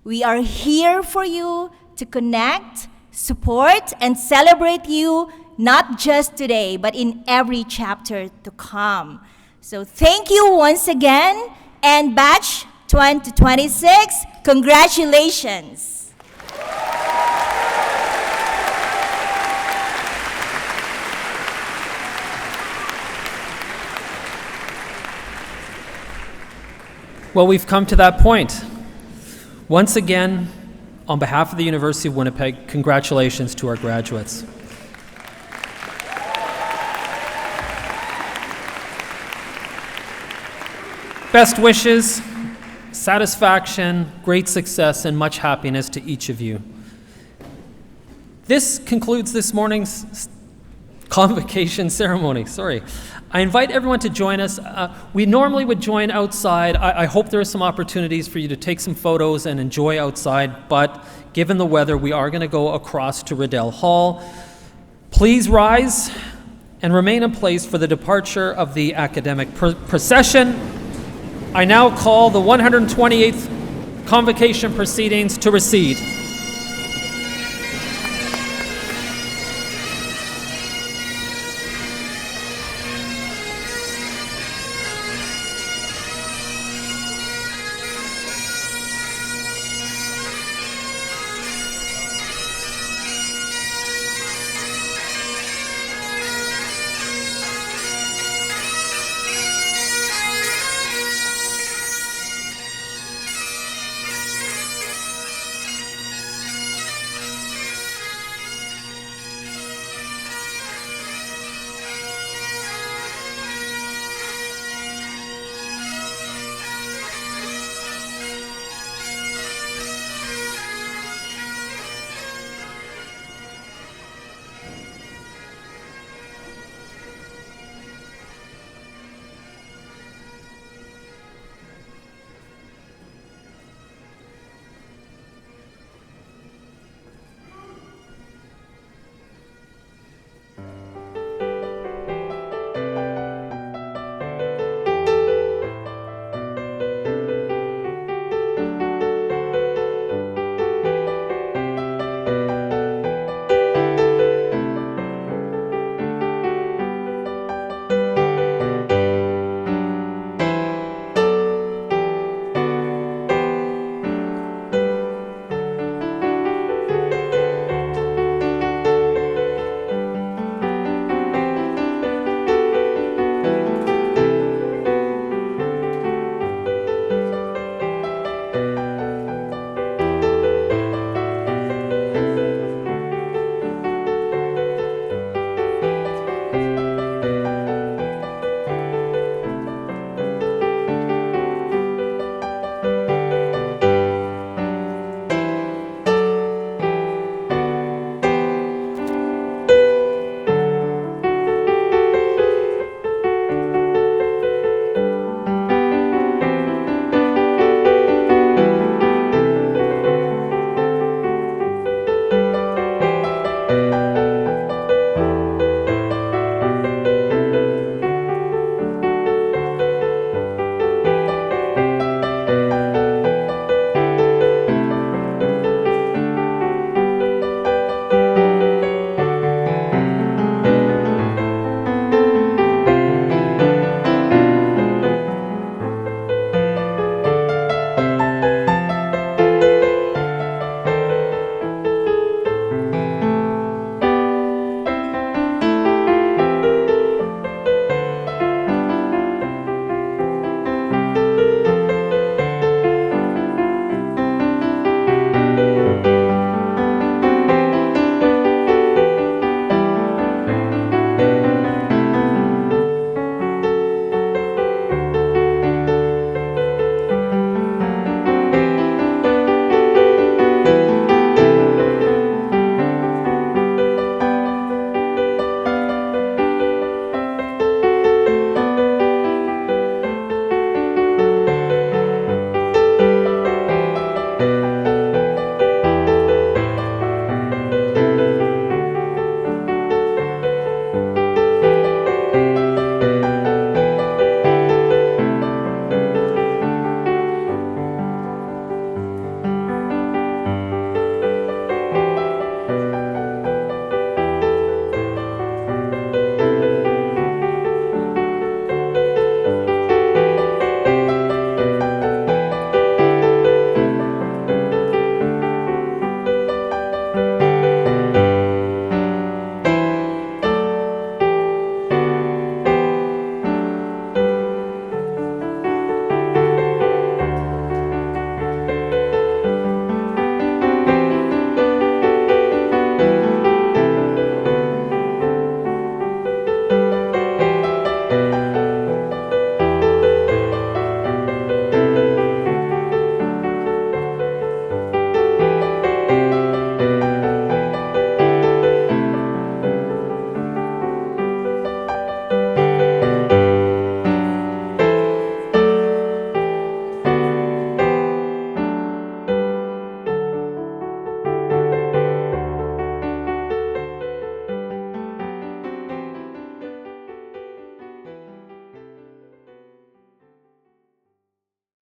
We are here for you to connect, support, and celebrate you, not just today, but in every chapter to come. So thank you once again, and batch 2026, congratulations. Well, we've come to that point. Once again, on behalf of the University of Winnipeg, congratulations to our graduates. Best wishes, satisfaction, great success, and much happiness to each of you. This concludes this morning's Convocation ceremony, sorry. I invite everyone to join us. We normally would join outside. I hope there are some opportunities for you to take some photos and enjoy outside, but given the weather, we are going to go across to Riddell Hall. Please rise and remain in place for the departure of the academic procession. I now call the 128th Convocation proceedings to recede.